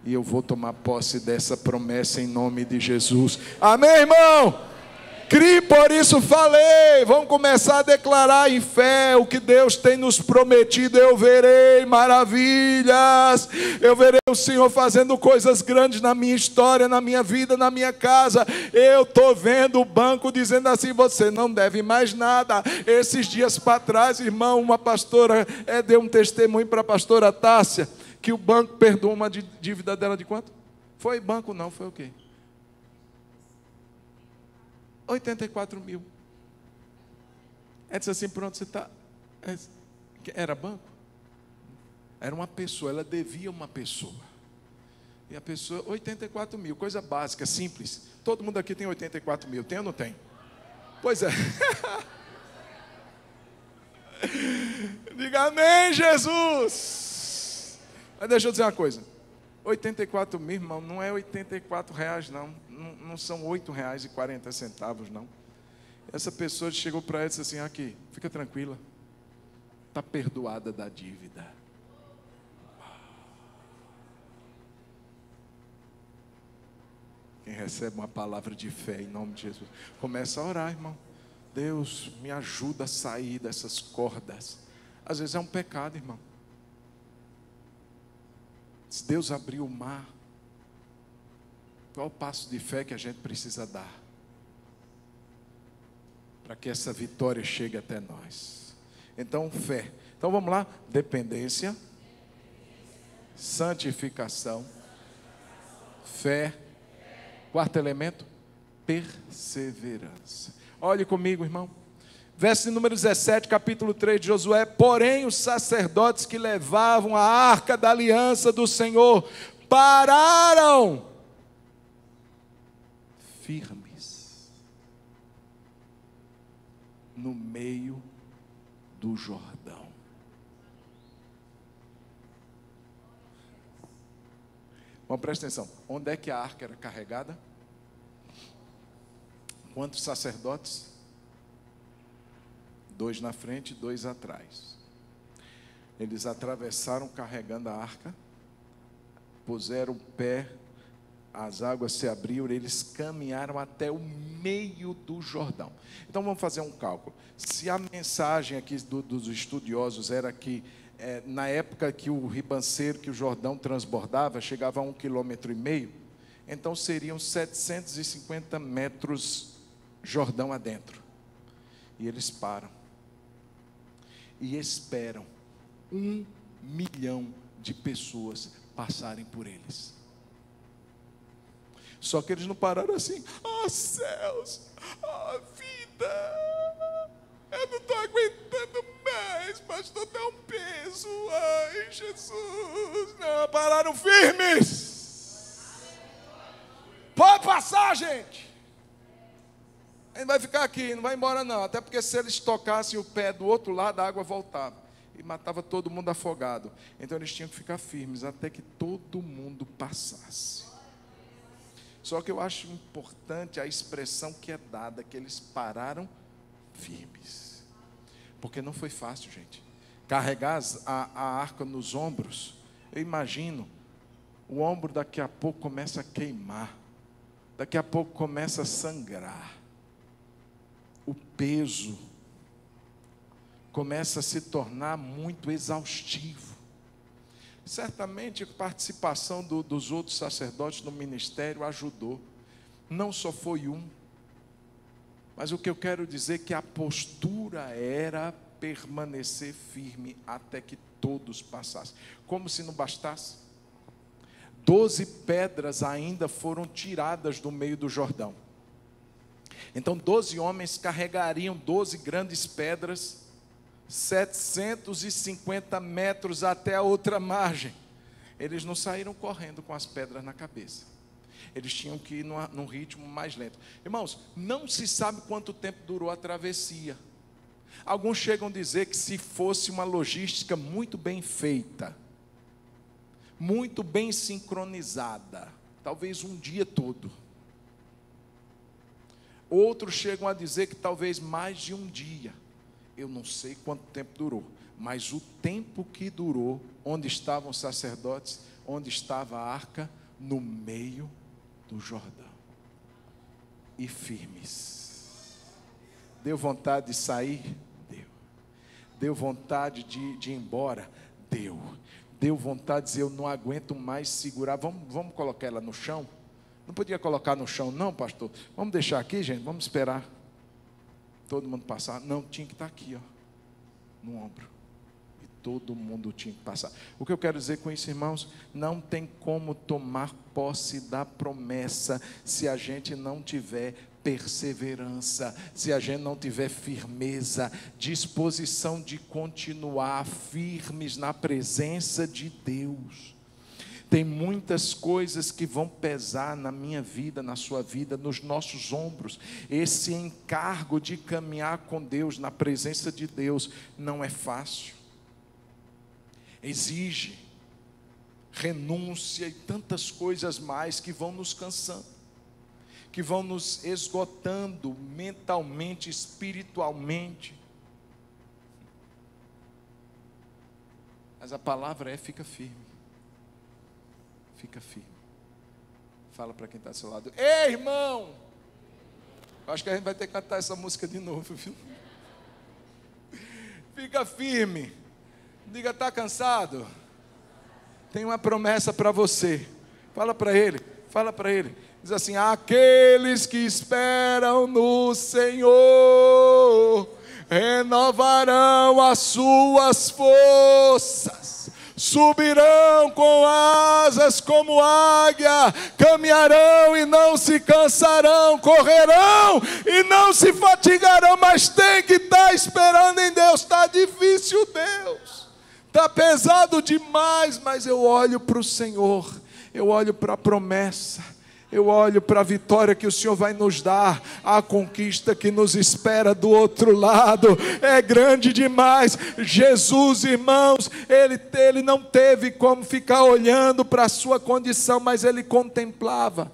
e eu vou tomar posse dessa promessa em nome de Jesus, amém, irmão? Crie, por isso falei, vamos começar a declarar em fé o que Deus tem nos prometido. Eu verei maravilhas, eu verei o Senhor fazendo coisas grandes na minha história, na minha vida, na minha casa. Eu estou vendo o banco dizendo assim, você não deve mais nada. Esses dias para trás, irmão, uma pastora deu um testemunho para a pastora Tássia, que o banco perdoou uma dívida dela de quanto? Foi banco não, foi o quê? 84 mil. Ela disse assim, pronto, você está... Era banco? Era uma pessoa, ela devia uma pessoa. E a pessoa, 84 mil, coisa básica, simples. Todo mundo aqui tem 84 mil, tem ou não tem? Pois é. Diga amém, Jesus. Mas deixa eu dizer uma coisa. 84 mil, irmão, não é 84 reais, não são 8 reais e 40 centavos, não. Essa pessoa chegou para ela e disse assim, aqui, fica tranquila, está perdoada da dívida. Quem recebe uma palavra de fé em nome de Jesus, começa a orar, irmão. Deus, me ajuda a sair dessas cordas. Às vezes é um pecado, irmão. Se Deus abrir o mar, qual é o passo de fé que a gente precisa dar para que essa vitória chegue até nós? Então, fé. Então vamos lá: dependência, santificação, fé. Quarto elemento, perseverança. Olhe comigo, irmão. Verso número 17, capítulo 3 de Josué. Porém, os sacerdotes que levavam a arca da aliança do Senhor pararam firmes no meio do Jordão. Bom, presta atenção. Onde é que a arca era carregada? Quantos sacerdotes? 2 na frente e 2 atrás. Eles atravessaram carregando a arca, puseram o pé, as águas se abriram, eles caminharam até o meio do Jordão. Então vamos fazer um cálculo. Se a mensagem aqui dos estudiosos era que na época que o ribanceiro, que o Jordão transbordava, chegava a 1,5 km, então seriam 750 metros Jordão adentro. E eles param e esperam 1 milhão de pessoas passarem por eles. Só que eles não pararam assim: oh céus, oh vida, eu não estou aguentando mais, pastor, dá um peso, ai Jesus. Não, pararam firmes. Pode passar, gente. A gente vai ficar aqui, não vai embora não. Até porque se eles tocassem o pé do outro lado, a água voltava e matava todo mundo afogado. Então eles tinham que ficar firmes até que todo mundo passasse. Só que eu acho importante a expressão que é dada, que eles pararam firmes. Porque não foi fácil, gente. Carregar a arca nos ombros, eu imagino, o ombro daqui a pouco começa a queimar. Daqui a pouco começa a sangrar. O peso começa a se tornar muito exaustivo. Certamente a participação dos outros sacerdotes no ministério ajudou. Não só foi um. Mas o que eu quero dizer é que a postura era permanecer firme até que todos passassem. Como se não bastasse, 12 pedras ainda foram tiradas do meio do Jordão. Então 12 homens carregariam 12 grandes pedras, 750 metros até a outra margem. Eles não saíram correndo com as pedras na cabeça. Eles tinham que ir num ritmo mais lento. Irmãos, não se sabe quanto tempo durou a travessia. Alguns chegam a dizer que se fosse uma logística muito bem feita, muito bem sincronizada, talvez um dia todo. Outros chegam a dizer que talvez mais de um dia. Eu não sei quanto tempo durou, mas o tempo que durou, onde estavam os sacerdotes, onde estava a arca, no meio do Jordão. E firmes. Deu vontade de sair? Deu. Deu vontade de ir embora? Deu. Deu vontade de dizer: eu não aguento mais segurar. Vamos colocar ela no chão? Não podia colocar no chão não, pastor? Vamos deixar aqui, gente? Vamos esperar todo mundo passar? Não, tinha que estar aqui, ó, no ombro. E todo mundo tinha que passar. O que eu quero dizer com isso, irmãos? Não tem como tomar posse da promessa se a gente não tiver perseverança, se a gente não tiver firmeza, disposição de continuar firmes na presença de Deus. Tem muitas coisas que vão pesar na minha vida, na sua vida, nos nossos ombros. Esse encargo de caminhar com Deus, na presença de Deus, não é fácil. Exige renúncia e tantas coisas mais que vão nos cansando, que vão nos esgotando mentalmente, espiritualmente. Mas a palavra é: fica firme. Fica firme. Fala para quem está ao seu lado: ei, irmão! Acho que a gente vai ter que cantar essa música de novo, viu? Fica firme. Diga: está cansado? Tem uma promessa para você. Fala para ele, fala para ele. Diz assim: aqueles que esperam no Senhor renovarão as suas forças, subirão com asas como águia, caminharão e não se cansarão, correrão e não se fatigarão. Mas tem que estar esperando em Deus. Está difícil, Deus, está pesado demais, mas eu olho para o Senhor, eu olho para a promessa, eu olho para a vitória que o Senhor vai nos dar. A conquista que nos espera do outro lado é grande demais. Jesus, irmãos, ele não teve como ficar olhando para a sua condição, mas ele contemplava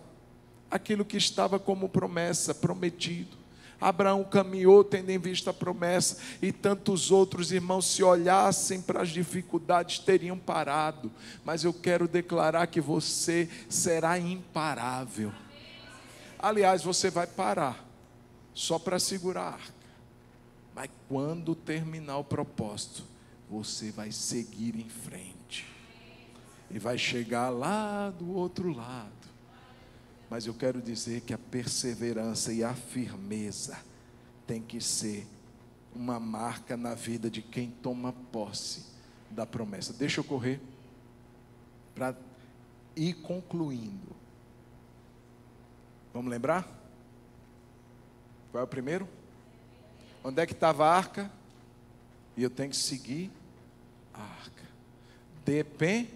aquilo que estava como promessa, prometido. Abraão caminhou tendo em vista a promessa, e tantos outros irmãos, se olhassem para as dificuldades, teriam parado. Mas eu quero declarar que você será imparável. Aliás, você vai parar só para segurar a arca, mas quando terminar o propósito, você vai seguir em frente e vai chegar lá do outro lado. Mas eu quero dizer que a perseverança e a firmeza tem que ser uma marca na vida de quem toma posse da promessa. Deixa eu correr para ir concluindo. Vamos lembrar? Qual é o primeiro? Onde é que estava a arca? E eu tenho que seguir a arca. Dependência.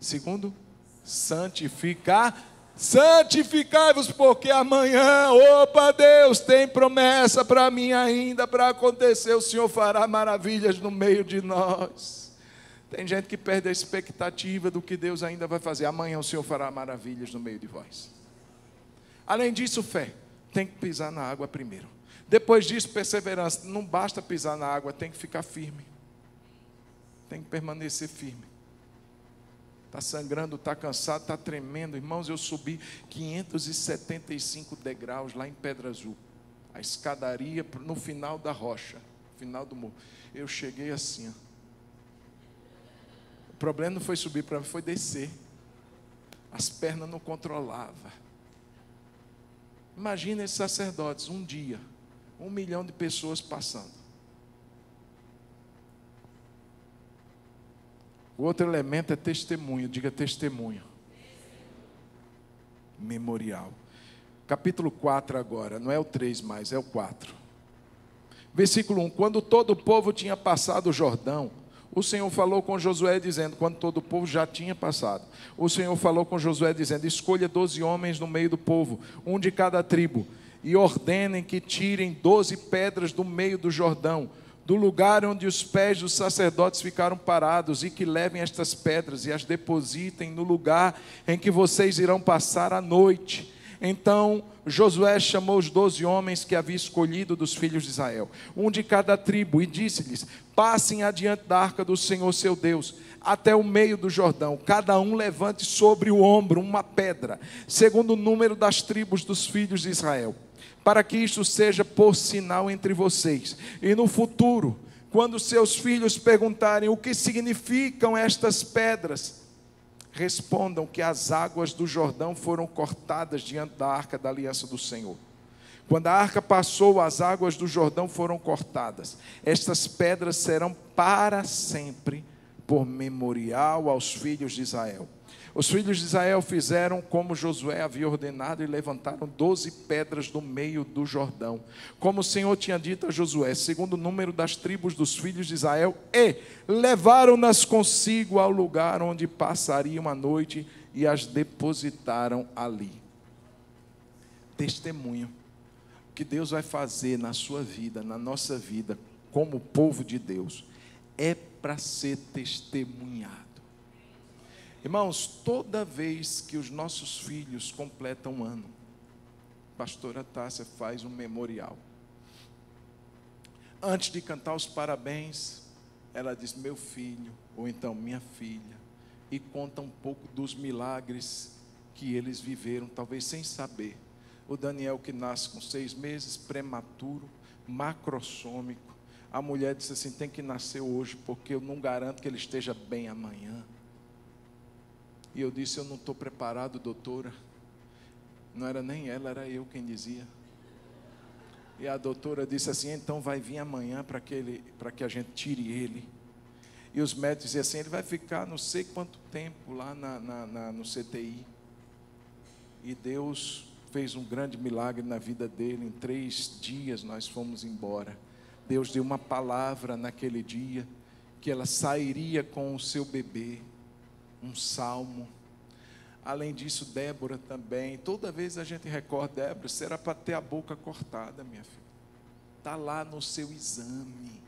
Segundo, santificai-vos, porque amanhã, opa, Deus tem promessa para mim ainda para acontecer. O Senhor fará maravilhas no meio de nós. Tem gente que perde a expectativa do que Deus ainda vai fazer. Amanhã o Senhor fará maravilhas no meio de vós. Além disso, fé. Tem que pisar na água primeiro. Depois disso, perseverança. Não basta pisar na água, tem que ficar firme. Tem que permanecer firme. Está sangrando, está cansado, está tremendo. Irmãos, eu subi 575 degraus lá em Pedra Azul. A escadaria no final da rocha, no final do morro. Eu cheguei assim, ó. O problema não foi subir para mim, foi descer. As pernas não controlavam. Imagina esses sacerdotes, um dia, 1 milhão de pessoas passando. O outro elemento é testemunho. Diga: testemunho. Memorial. Capítulo 4 agora, não é o 3 mais, é o 4. Versículo 1. Quando todo o povo tinha passado o Jordão, o Senhor falou com Josué dizendo, quando todo o povo já tinha passado, o Senhor falou com Josué dizendo: escolha 12 homens no meio do povo, um de cada tribo, e ordenem que tirem 12 pedras do meio do Jordão, do lugar onde os pés dos sacerdotes ficaram parados, e que levem estas pedras e as depositem no lugar em que vocês irão passar a noite. Então Josué chamou os 12 homens que havia escolhido dos filhos de Israel, um de cada tribo, e disse-lhes: passem adiante da arca do Senhor seu Deus, até o meio do Jordão. Cada um levante sobre o ombro uma pedra, segundo o número das tribos dos filhos de Israel, para que isto seja por sinal entre vocês. E no futuro, quando seus filhos perguntarem o que significam estas pedras, respondam que as águas do Jordão foram cortadas diante da arca da aliança do Senhor. Quando a arca passou, as águas do Jordão foram cortadas. Estas pedras serão para sempre por memorial aos filhos de Israel. Os filhos de Israel fizeram como Josué havia ordenado e levantaram 12 pedras do meio do Jordão, como o Senhor tinha dito a Josué, segundo o número das tribos dos filhos de Israel, e levaram-nas consigo ao lugar onde passariam a noite e as depositaram ali. Testemunho. O que Deus vai fazer na sua vida, na nossa vida, como povo de Deus, é para ser testemunhado. Irmãos, toda vez que os nossos filhos completam um ano, a pastora Tássia faz um memorial. Antes de cantar os parabéns, ela diz: meu filho, ou então minha filha, e conta um pouco dos milagres que eles viveram, talvez sem saber. O Daniel que nasce com 6 meses, prematuro, macrossômico. A mulher disse assim: tem que nascer hoje, porque eu não garanto que ele esteja bem amanhã. E eu disse: eu não estou preparado, doutora. Não era nem ela, era eu quem dizia. E a doutora disse assim: então vai vir amanhã para que a gente tire ele. E os médicos diziam assim: ele vai ficar não sei quanto tempo lá no CTI. E Deus fez um grande milagre na vida dele. Em 3 dias nós fomos embora. Deus deu uma palavra naquele dia, que ela sairia com o seu bebê, um salmo. Além disso, Débora também, toda vez a gente recorda Débora, será para ter a boca cortada, minha filha. Está lá no seu exame.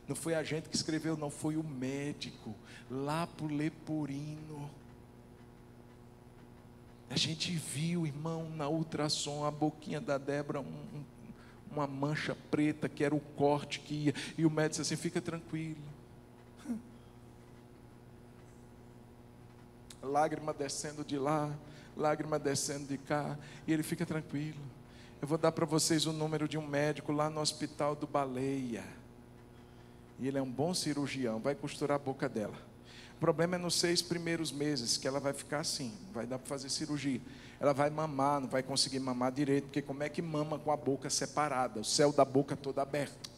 Não foi a gente que escreveu, não, foi o médico, lá para o Leporino. A gente viu, irmão, na ultrassom, a boquinha da Débora, uma mancha preta, que era o corte que ia. E o médico disse assim: fica tranquilo. Lágrima descendo de lá, lágrima descendo de cá. E ele: fica tranquilo. Eu vou dar para vocês o número de um médico lá no Hospital do Baleia. E ele é um bom cirurgião, vai costurar a boca dela. O problema é nos 6 primeiros meses, que ela vai ficar assim, não vai dar para fazer cirurgia. Ela vai mamar, não vai conseguir mamar direito, porque como é que mama com a boca separada, o céu da boca todo aberto?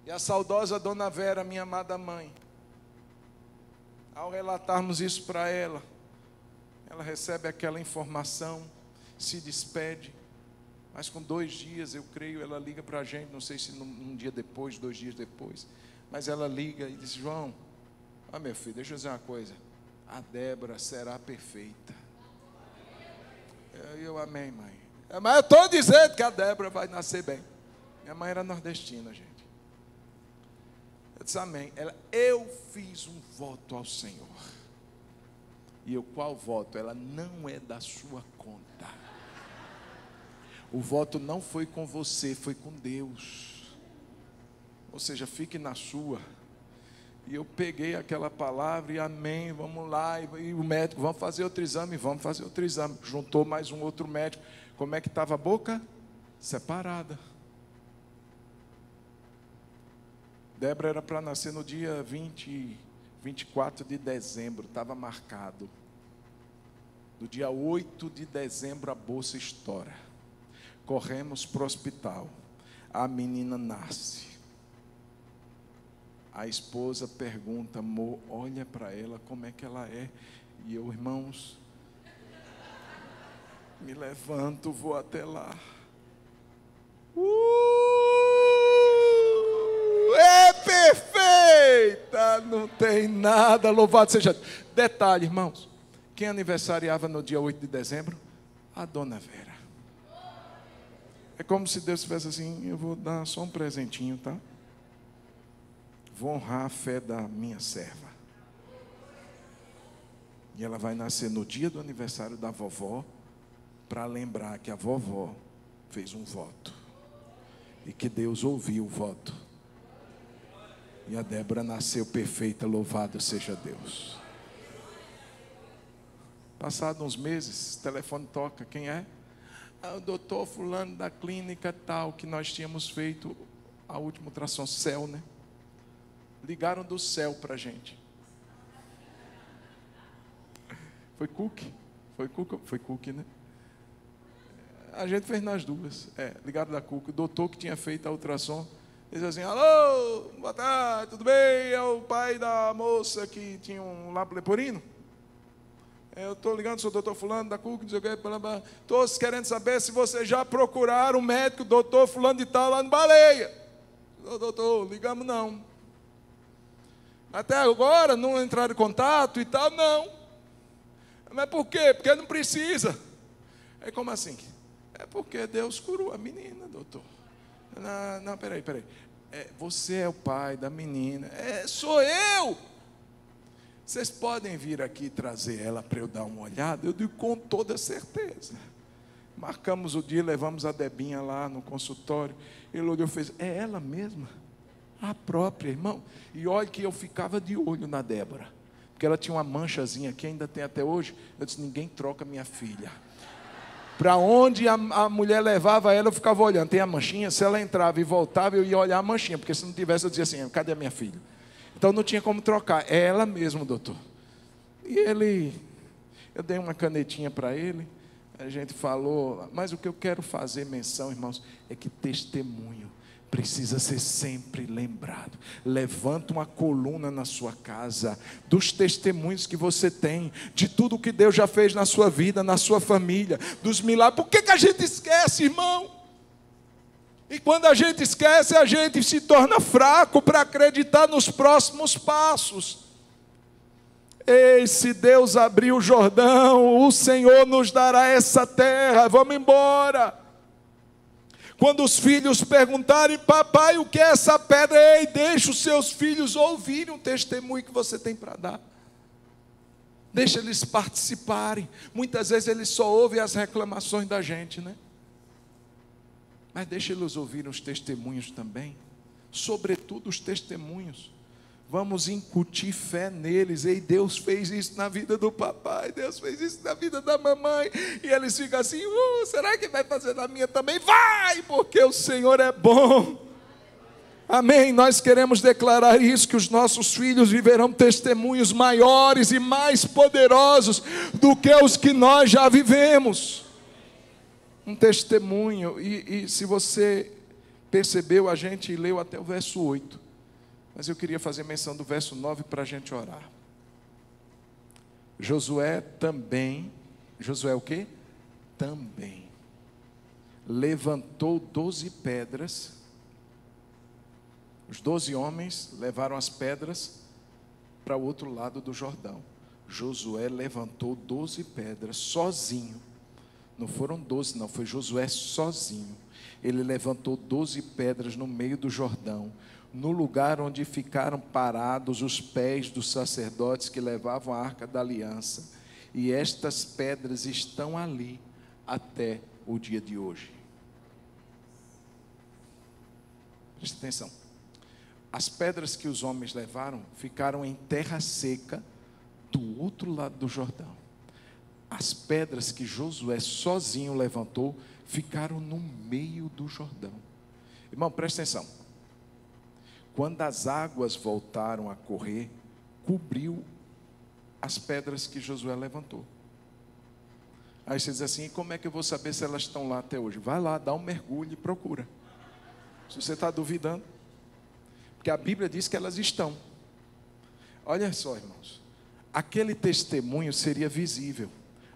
E a saudosa Dona Vera, minha amada mãe, ao relatarmos isso para ela, ela recebe aquela informação, se despede, mas com 2 dias, eu creio, ela liga para a gente, não sei se um dia depois, 2 dias depois, mas ela liga e diz: João, meu filho, deixa eu dizer uma coisa, a Débora será perfeita. Eu amém, mãe. Mas eu estou dizendo que a Débora vai nascer bem. Minha mãe era nordestina, gente. Eu disse amém. Eu fiz um voto ao Senhor. E eu, qual voto? Ela: não é da sua conta. O voto não foi com você, foi com Deus. Ou seja, fique na sua. E eu peguei aquela palavra e amém, vamos lá. E o médico: vamos fazer outro exame, vamos fazer outro exame. Juntou mais um outro médico. Como é que estava a boca? Separada. Débora era para nascer no dia 24 de dezembro, estava marcado. No dia 8 de dezembro a bolsa estoura. Corremos para o hospital. A menina nasce. A esposa pergunta: amor, olha para ela, como é que ela é? E eu, irmãos, me levanto, vou até lá. É perfeita, não tem nada, louvado seja. Detalhe, irmãos, quem aniversariava no dia 8 de dezembro? A Dona Vera. É como se Deus tivesse assim: eu vou dar só um presentinho, tá? Vou honrar a fé da minha serva. E ela vai nascer no dia do aniversário da vovó, para lembrar que a vovó fez um voto. E que Deus ouviu o voto. E a Débora nasceu perfeita, louvado seja Deus. Passados uns meses, o telefone toca, quem é? O doutor fulano da clínica tal, que nós tínhamos feito a última ultrassom, céu, né? Ligaram do céu para a gente. Foi Cook, né? A gente fez nas duas. Ligaram da Cook. O doutor que tinha feito a ultrassom disse assim: alô, boa tarde, tudo bem? É o pai da moça que tinha um lápis leporino? Eu estou ligando, sou o doutor fulano da Cook, não sei o que, estou querendo saber se vocês já procuraram um médico, doutor fulano de tal, lá no Baleia. Doutor, ligamos não. Até agora não entraram em contato e tal, não. Mas por quê? Porque não precisa. É como assim? É porque Deus curou a menina, doutor. Não, peraí. Você é o pai da menina. Sou eu. Vocês podem vir aqui trazer ela para eu dar uma olhada? Eu digo com toda certeza. Marcamos o dia, levamos a Debinha lá no consultório. Ele olhou e fez: é ela mesma? A própria, irmão. E olha que eu ficava de olho na Débora. porque ela tinha uma manchazinha aqui, ainda tem até hoje. Eu disse, ninguém troca minha filha. Para onde a mulher levava ela, eu ficava olhando, tem a manchinha, se ela entrava e voltava, eu ia olhar a manchinha, porque se não tivesse, eu dizia assim, cadê a minha filha? Então não tinha como trocar, é ela mesmo, doutor. E eu dei uma canetinha para ele, a gente falou, mas o que eu quero fazer menção, irmãos, é que testemunho precisa ser sempre lembrado. Levanta uma coluna na sua casa, dos testemunhos que você tem, de tudo que Deus já fez na sua vida, na sua família, dos milagres. Por que a gente esquece, irmão? E quando a gente esquece, a gente se torna fraco para acreditar nos próximos passos. Ei, se Deus abrir o Jordão, o Senhor nos dará essa terra, vamos embora. Quando os filhos perguntarem, papai, o que é essa pedra? Ei, deixa os seus filhos ouvirem o testemunho que você tem para dar. Deixa eles participarem. Muitas vezes eles só ouvem as reclamações da gente, né? Mas deixa eles ouvirem os testemunhos também. Sobretudo os testemunhos. Vamos incutir fé neles. Ei, Deus fez isso na vida do papai, Deus fez isso na vida da mamãe. E eles ficam assim, será que vai fazer na minha também? Vai, porque o Senhor é bom. Amém, nós queremos declarar isso, que os nossos filhos viverão testemunhos maiores e mais poderosos do que os que nós já vivemos. Um testemunho, e se você percebeu, a gente leu até o verso 8. Mas eu queria fazer menção do verso 9 para a gente orar. Josué o quê? Também levantou 12 pedras. Os 12 homens levaram as pedras para o outro lado do Jordão. Josué levantou 12 pedras sozinho. Não foram 12 não, foi Josué sozinho. Ele levantou 12 pedras no meio do Jordão, no lugar onde ficaram parados os pés dos sacerdotes que levavam a arca da aliança. E estas pedras estão ali até o dia de hoje. Preste atenção. As pedras que os homens levaram ficaram em terra seca do outro lado do Jordão. As pedras que Josué sozinho levantou ficaram no meio do Jordão. Irmão, preste atenção. Quando as águas voltaram a correr, cobriu as pedras que Josué levantou. Aí você diz assim, e como é que eu vou saber se elas estão lá até hoje? Vai lá, dá um mergulho e procura. Se você está duvidando, porque a Bíblia diz que elas estão. Olha só, irmãos, aquele testemunho seria visível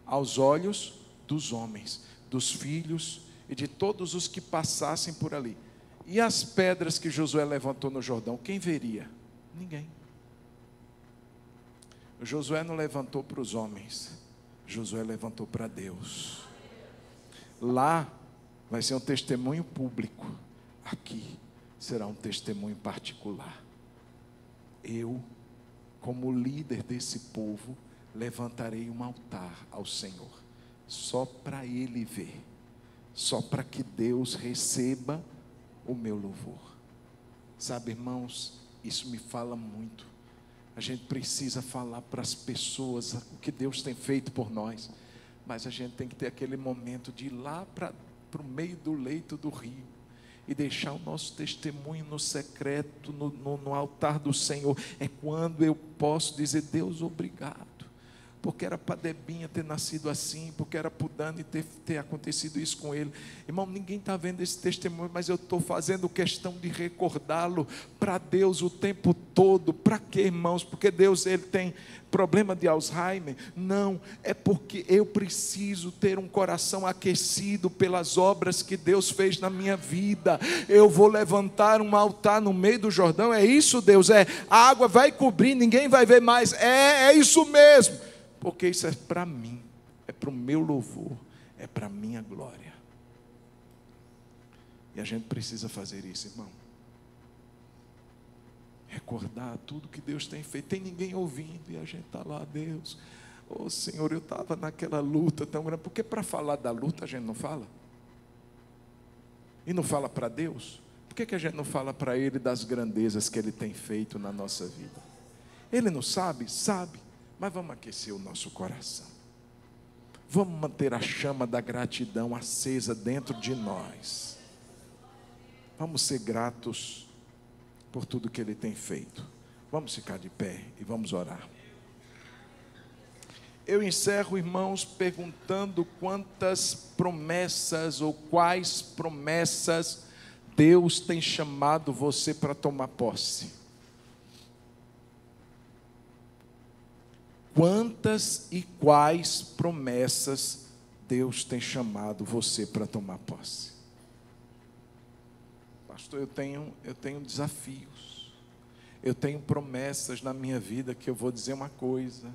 aos olhos dos homens, dos filhos e de todos os que passassem por ali. E as pedras que Josué levantou no Jordão, quem veria? Ninguém. Josué não levantou para os homens, Josué levantou para Deus. Lá vai ser um testemunho público, aqui será um testemunho particular. Eu, como líder desse povo, levantarei um altar ao Senhor, só para Ele ver, só para que Deus receba o meu louvor. Sabe, irmãos, isso me fala muito. A gente precisa falar para as pessoas o que Deus tem feito por nós, mas a gente tem que ter aquele momento de ir lá para o meio do leito do rio e deixar o nosso testemunho no secreto, no altar do Senhor. É quando eu posso dizer, Deus, obrigado, porque era para Debinha ter nascido assim, porque era para o Dani ter acontecido isso com ele. Irmão, ninguém está vendo esse testemunho, mas eu estou fazendo questão de recordá-lo para Deus o tempo todo. Para quê, irmãos? Porque Deus, Ele tem problema de Alzheimer? Não, é porque eu preciso ter um coração aquecido pelas obras que Deus fez na minha vida. Eu vou levantar um altar no meio do Jordão, é isso, Deus? A água vai cobrir, ninguém vai ver mais, é isso mesmo. Porque isso é para mim, é para o meu louvor, é para a minha glória. E a gente precisa fazer isso, irmão. Recordar tudo que Deus tem feito. Tem ninguém ouvindo e a gente está lá, Deus. Oh Senhor, eu estava naquela luta tão grande. Porque para falar da luta a gente não fala? E não fala para Deus? Por que a gente não fala para Ele das grandezas que Ele tem feito na nossa vida? Ele não sabe? Sabe. Mas vamos aquecer o nosso coração. Vamos manter a chama da gratidão acesa dentro de nós. Vamos ser gratos por tudo que Ele tem feito. Vamos ficar de pé e vamos orar. Eu encerro, irmãos, perguntando quantas promessas ou quais promessas Deus tem chamado você para tomar posse. Quantas e quais promessas Deus tem chamado você para tomar posse? Pastor, eu tenho desafios. Eu tenho promessas na minha vida que eu vou dizer uma coisa.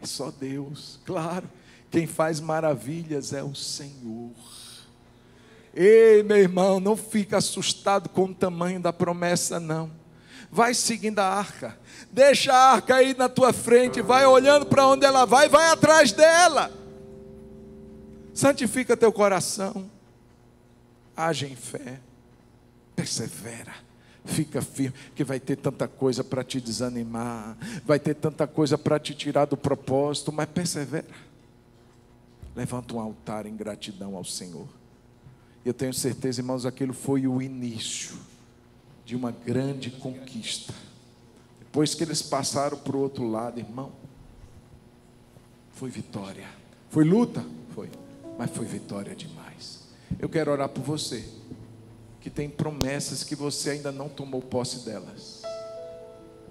É só Deus. Claro, quem faz maravilhas é o Senhor. Ei, meu irmão, não fica assustado com o tamanho da promessa, não. Vai seguindo a arca. Deixa a arca aí na tua frente. Vai olhando para onde ela vai. Vai atrás dela. Santifica teu coração. Age em fé. Persevera. Fica firme. Que vai ter tanta coisa para te desanimar. Vai ter tanta coisa para te tirar do propósito. Mas persevera. Levanta um altar em gratidão ao Senhor. Eu tenho certeza, irmãos, aquilo foi o início de uma grande conquista. Depois que eles passaram para o outro lado, irmão, foi vitória. Foi luta? Foi. Mas foi vitória demais. Eu quero orar por você, que tem promessas que você ainda não tomou posse delas.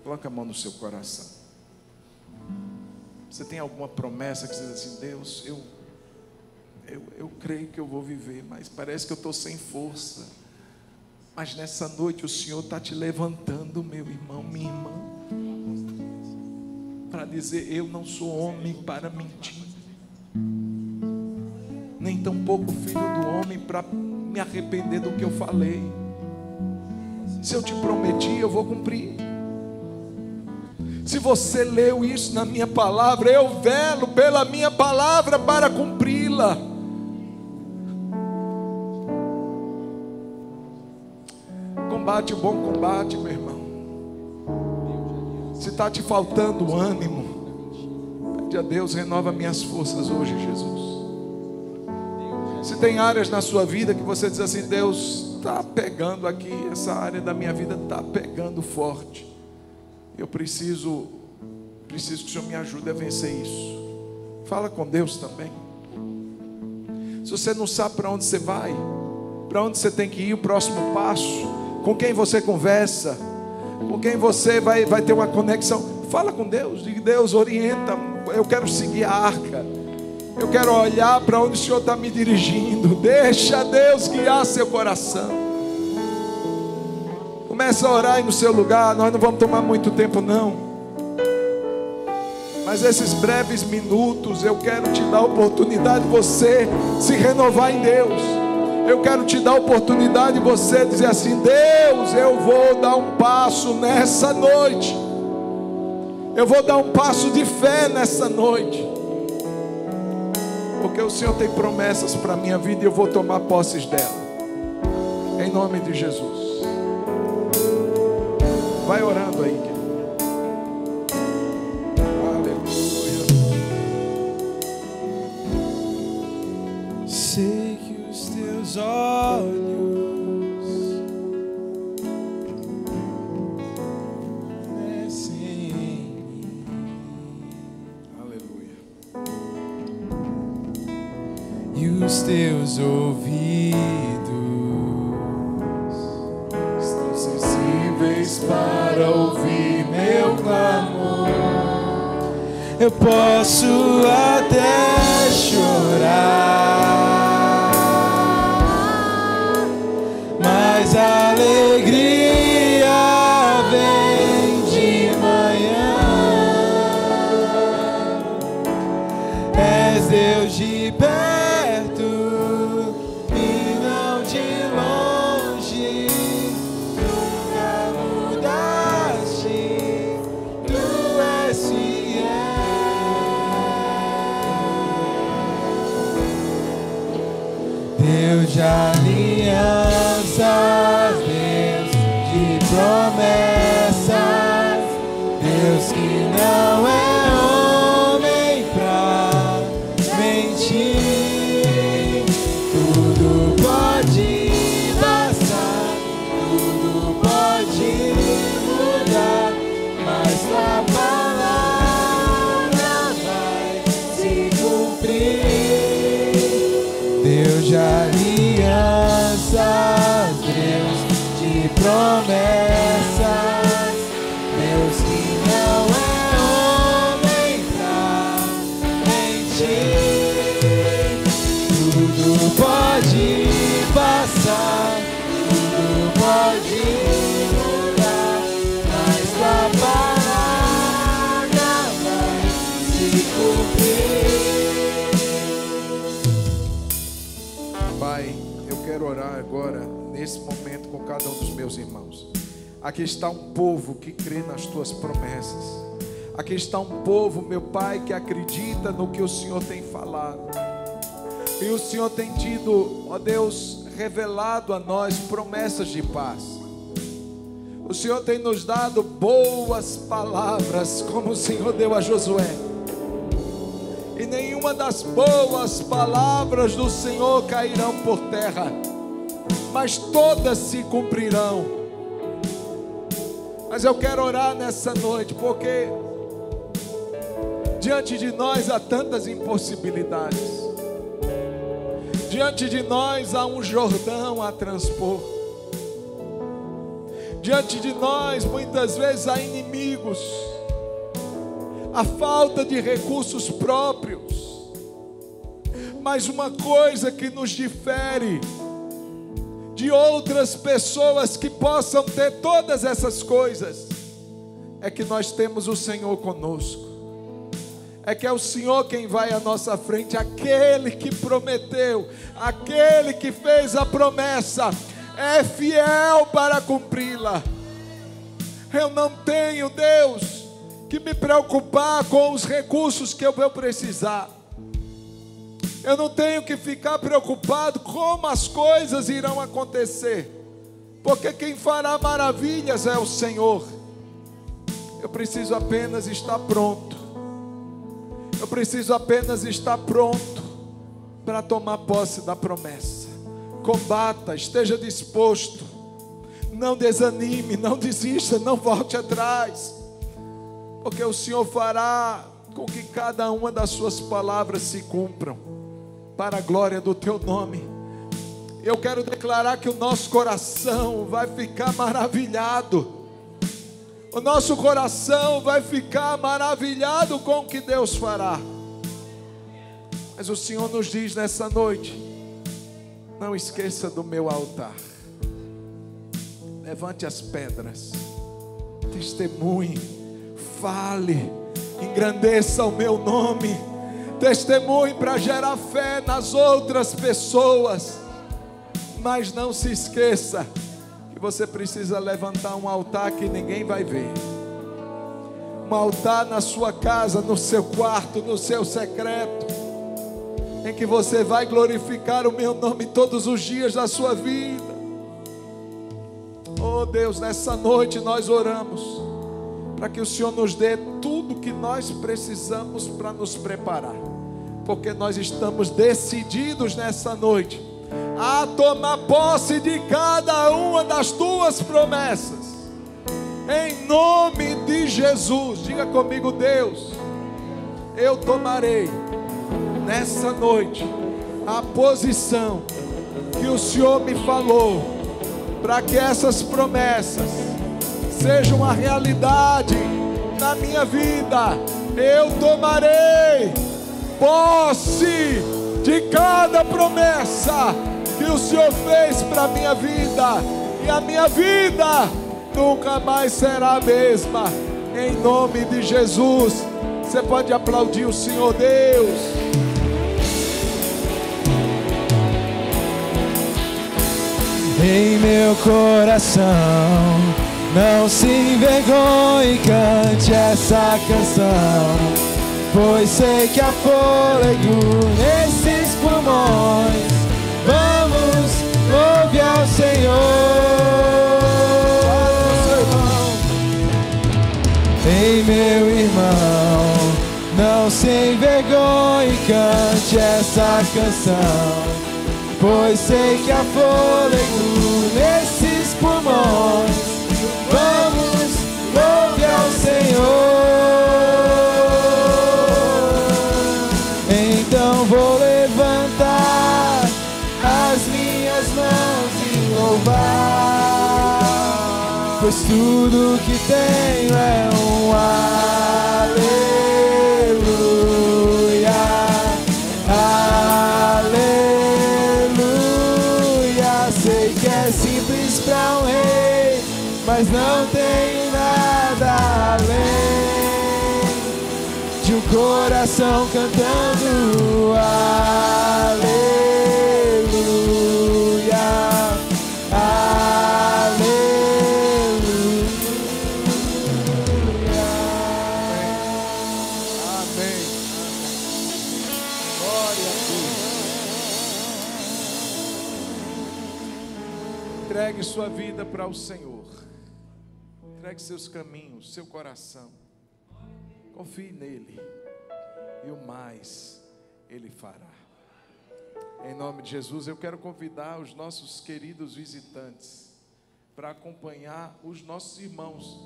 Coloca a mão no seu coração. Você tem alguma promessa que você diz assim: Deus, eu creio que eu vou viver, mas parece que eu estou sem força. Mas nessa noite o Senhor está te levantando, meu irmão, minha irmã, para dizer: eu não sou homem para mentir, nem tampouco filho do homem para me arrepender do que eu falei. Se eu te prometi, eu vou cumprir. Se você leu isso na minha palavra, eu velo pela minha palavra para cumpri-la. Combate o bom combate, meu irmão. Se está te faltando ânimo, pede a Deus: renova minhas forças hoje, Jesus. Se tem áreas na sua vida que você diz assim: Deus, está pegando aqui, essa área da minha vida está pegando forte, eu preciso que o Senhor me ajude a vencer isso. Fala com Deus também. Se você não sabe para onde você vai, para onde você tem que ir, o próximo passo, com quem você conversa, com quem você vai ter uma conexão, fala com Deus. Diga: Deus, orienta, eu quero seguir a arca, eu quero olhar para onde o Senhor está me dirigindo. Deixa Deus guiar seu coração. Começa a orar aí no seu lugar. Nós não vamos tomar muito tempo não, mas esses breves minutos eu quero te dar a oportunidade de você se renovar em Deus. Eu quero te dar a oportunidade de você dizer assim: Deus, eu vou dar um passo nessa noite. Eu vou dar um passo de fé nessa noite. Porque o Senhor tem promessas para a minha vida e eu vou tomar posses dela. Em nome de Jesus. Vai orando aí, querido. Aleluia. Sei que os teus olhos descem em mim. Aleluia. E os teus ouvidos Estão sensíveis para ouvir meu clamor. Eu posso até chorar, mas a alegria vem de manhã. És Deus de perto e não de longe. Nunca mudaste, tu és fiel. Deus de alianças, Deus de promessas, Deus que não é quero orar agora, nesse momento, com cada um dos meus irmãos. Aqui está um povo que crê nas tuas promessas. Aqui está um povo, meu Pai, que acredita no que o Senhor tem falado. E o Senhor tem tido, ó Deus, revelado a nós promessas de paz. O Senhor tem nos dado boas palavras, como o Senhor deu a Josué. E nenhuma das boas palavras do Senhor cairão por terra, mas todas se cumprirão. Mas eu quero orar nessa noite, porque diante de nós há tantas impossibilidades. Diante de nós há um Jordão a transpor. Diante de nós muitas vezes há inimigos, a falta de recursos próprios. Mas uma coisa que nos difere de outras pessoas que possam ter todas essas coisas é que nós temos o Senhor conosco. É que é o Senhor quem vai à nossa frente, aquele que prometeu, aquele que fez a promessa, é fiel para cumpri-la. Eu não tenho, Deus, que me preocupar com os recursos que eu vou precisar. Eu não tenho que ficar preocupado como as coisas irão acontecer, porque quem fará maravilhas é o Senhor. Eu preciso apenas estar pronto. Eu preciso apenas estar pronto para tomar posse da promessa. Combata, esteja disposto. Não desanime, não desista, não volte atrás. Porque o Senhor fará com que cada uma das suas palavras se cumpram, para a glória do teu nome. Eu quero declarar que o nosso coração vai ficar maravilhado. O nosso coração vai ficar maravilhado com o que Deus fará. Mas o Senhor nos diz nessa noite: não esqueça do meu altar. Levante as pedras, testemunhe, fale, engrandeça o meu nome. Testemunhe para gerar fé nas outras pessoas. Mas não se esqueça que você precisa levantar um altar que ninguém vai ver. Um altar na sua casa, no seu quarto, no seu secreto, em que você vai glorificar o meu nome todos os dias da sua vida. Oh Deus, nessa noite nós oramos para que o Senhor nos dê tudo que nós precisamos para nos preparar, porque nós estamos decididos nessa noite a tomar posse de cada uma das tuas promessas, em nome de Jesus. Diga comigo: Deus, eu tomarei nessa noite a posição que o Senhor me falou, para que essas promessas sejam uma realidade na minha vida. Eu tomarei posse de cada promessa que o Senhor fez para a minha vida, e a minha vida nunca mais será a mesma, em nome de Jesus. Você pode aplaudir o Senhor. Deus, em meu coração, não se envergonhe, cante essa canção, pois sei que há fôlego nesses pulmões. Vamos, louve ao Senhor. Ei, meu irmão, não se envergonhe, cante essa canção, pois sei que há fôlego nesses pulmões. Vamos, louve ao Senhor. Então vou levantar as minhas mãos e louvar, pois tudo que tenho é um aleluia, aleluia. Sei que é simples para um rei, mas não tenho nada além de um coração cantando aleluia. Entregue sua vida para o Senhor. Entregue seus caminhos, seu coração. Confie nele. E o mais Ele fará. Em nome de Jesus, eu quero convidar os nossos queridos visitantes para acompanhar os nossos irmãos.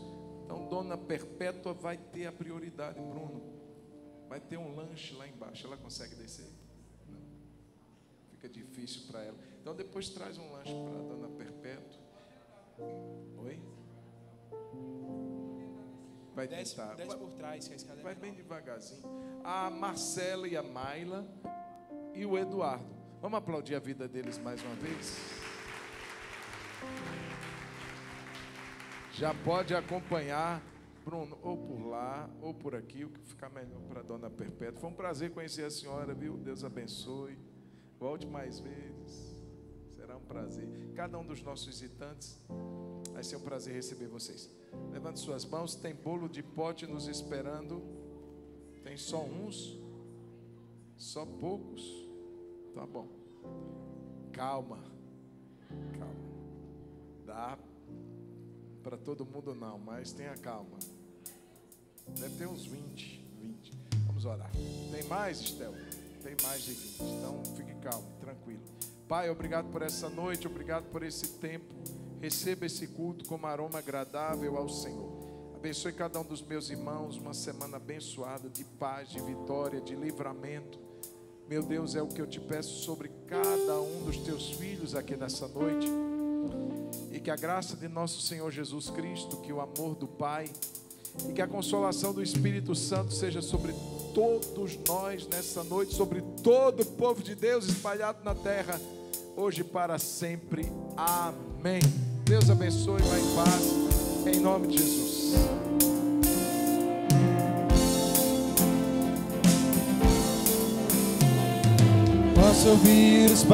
Então, Dona Perpétua vai ter a prioridade, Bruno. Vai ter um lanche lá embaixo. Ela consegue descer? Não. Fica difícil para ela. Então, depois traz um lanche para a Dona Perpétua. Oi? Vai tentar. Desce por trás, que a escada Vai bem devagarzinho. A Marcela e a Mayla e o Eduardo. Vamos aplaudir a vida deles mais uma vez? Já pode acompanhar, Bruno, ou por lá, ou por aqui, o que ficar melhor para a Dona Perpétua. Foi um prazer conhecer a senhora, viu? Deus abençoe. Volte mais vezes. Será um prazer. Cada um dos nossos visitantes, vai ser um prazer receber vocês. Levante suas mãos, tem bolo de pote nos esperando. Tem só uns? Só poucos? Tá bom. Calma. Calma. Dá para todo mundo não, mas tenha calma. Deve ter uns 20. Vamos orar. Tem mais, Estel? Tem mais de 20. Então fique calmo, tranquilo. Pai, obrigado por essa noite, obrigado por esse tempo. Receba esse culto como aroma agradável ao Senhor. Abençoe cada um dos meus irmãos, uma semana abençoada, de paz, de vitória, de livramento. Meu Deus, é o que eu te peço sobre cada um dos teus filhos aqui nessa noite. E que a graça de nosso Senhor Jesus Cristo, que o amor do Pai e que a consolação do Espírito Santo seja sobre todos nós nessa noite, sobre todo o povo de Deus espalhado na terra, hoje e para sempre. Amém. Deus abençoe, vá em paz, em nome de Jesus. Posso ouvir os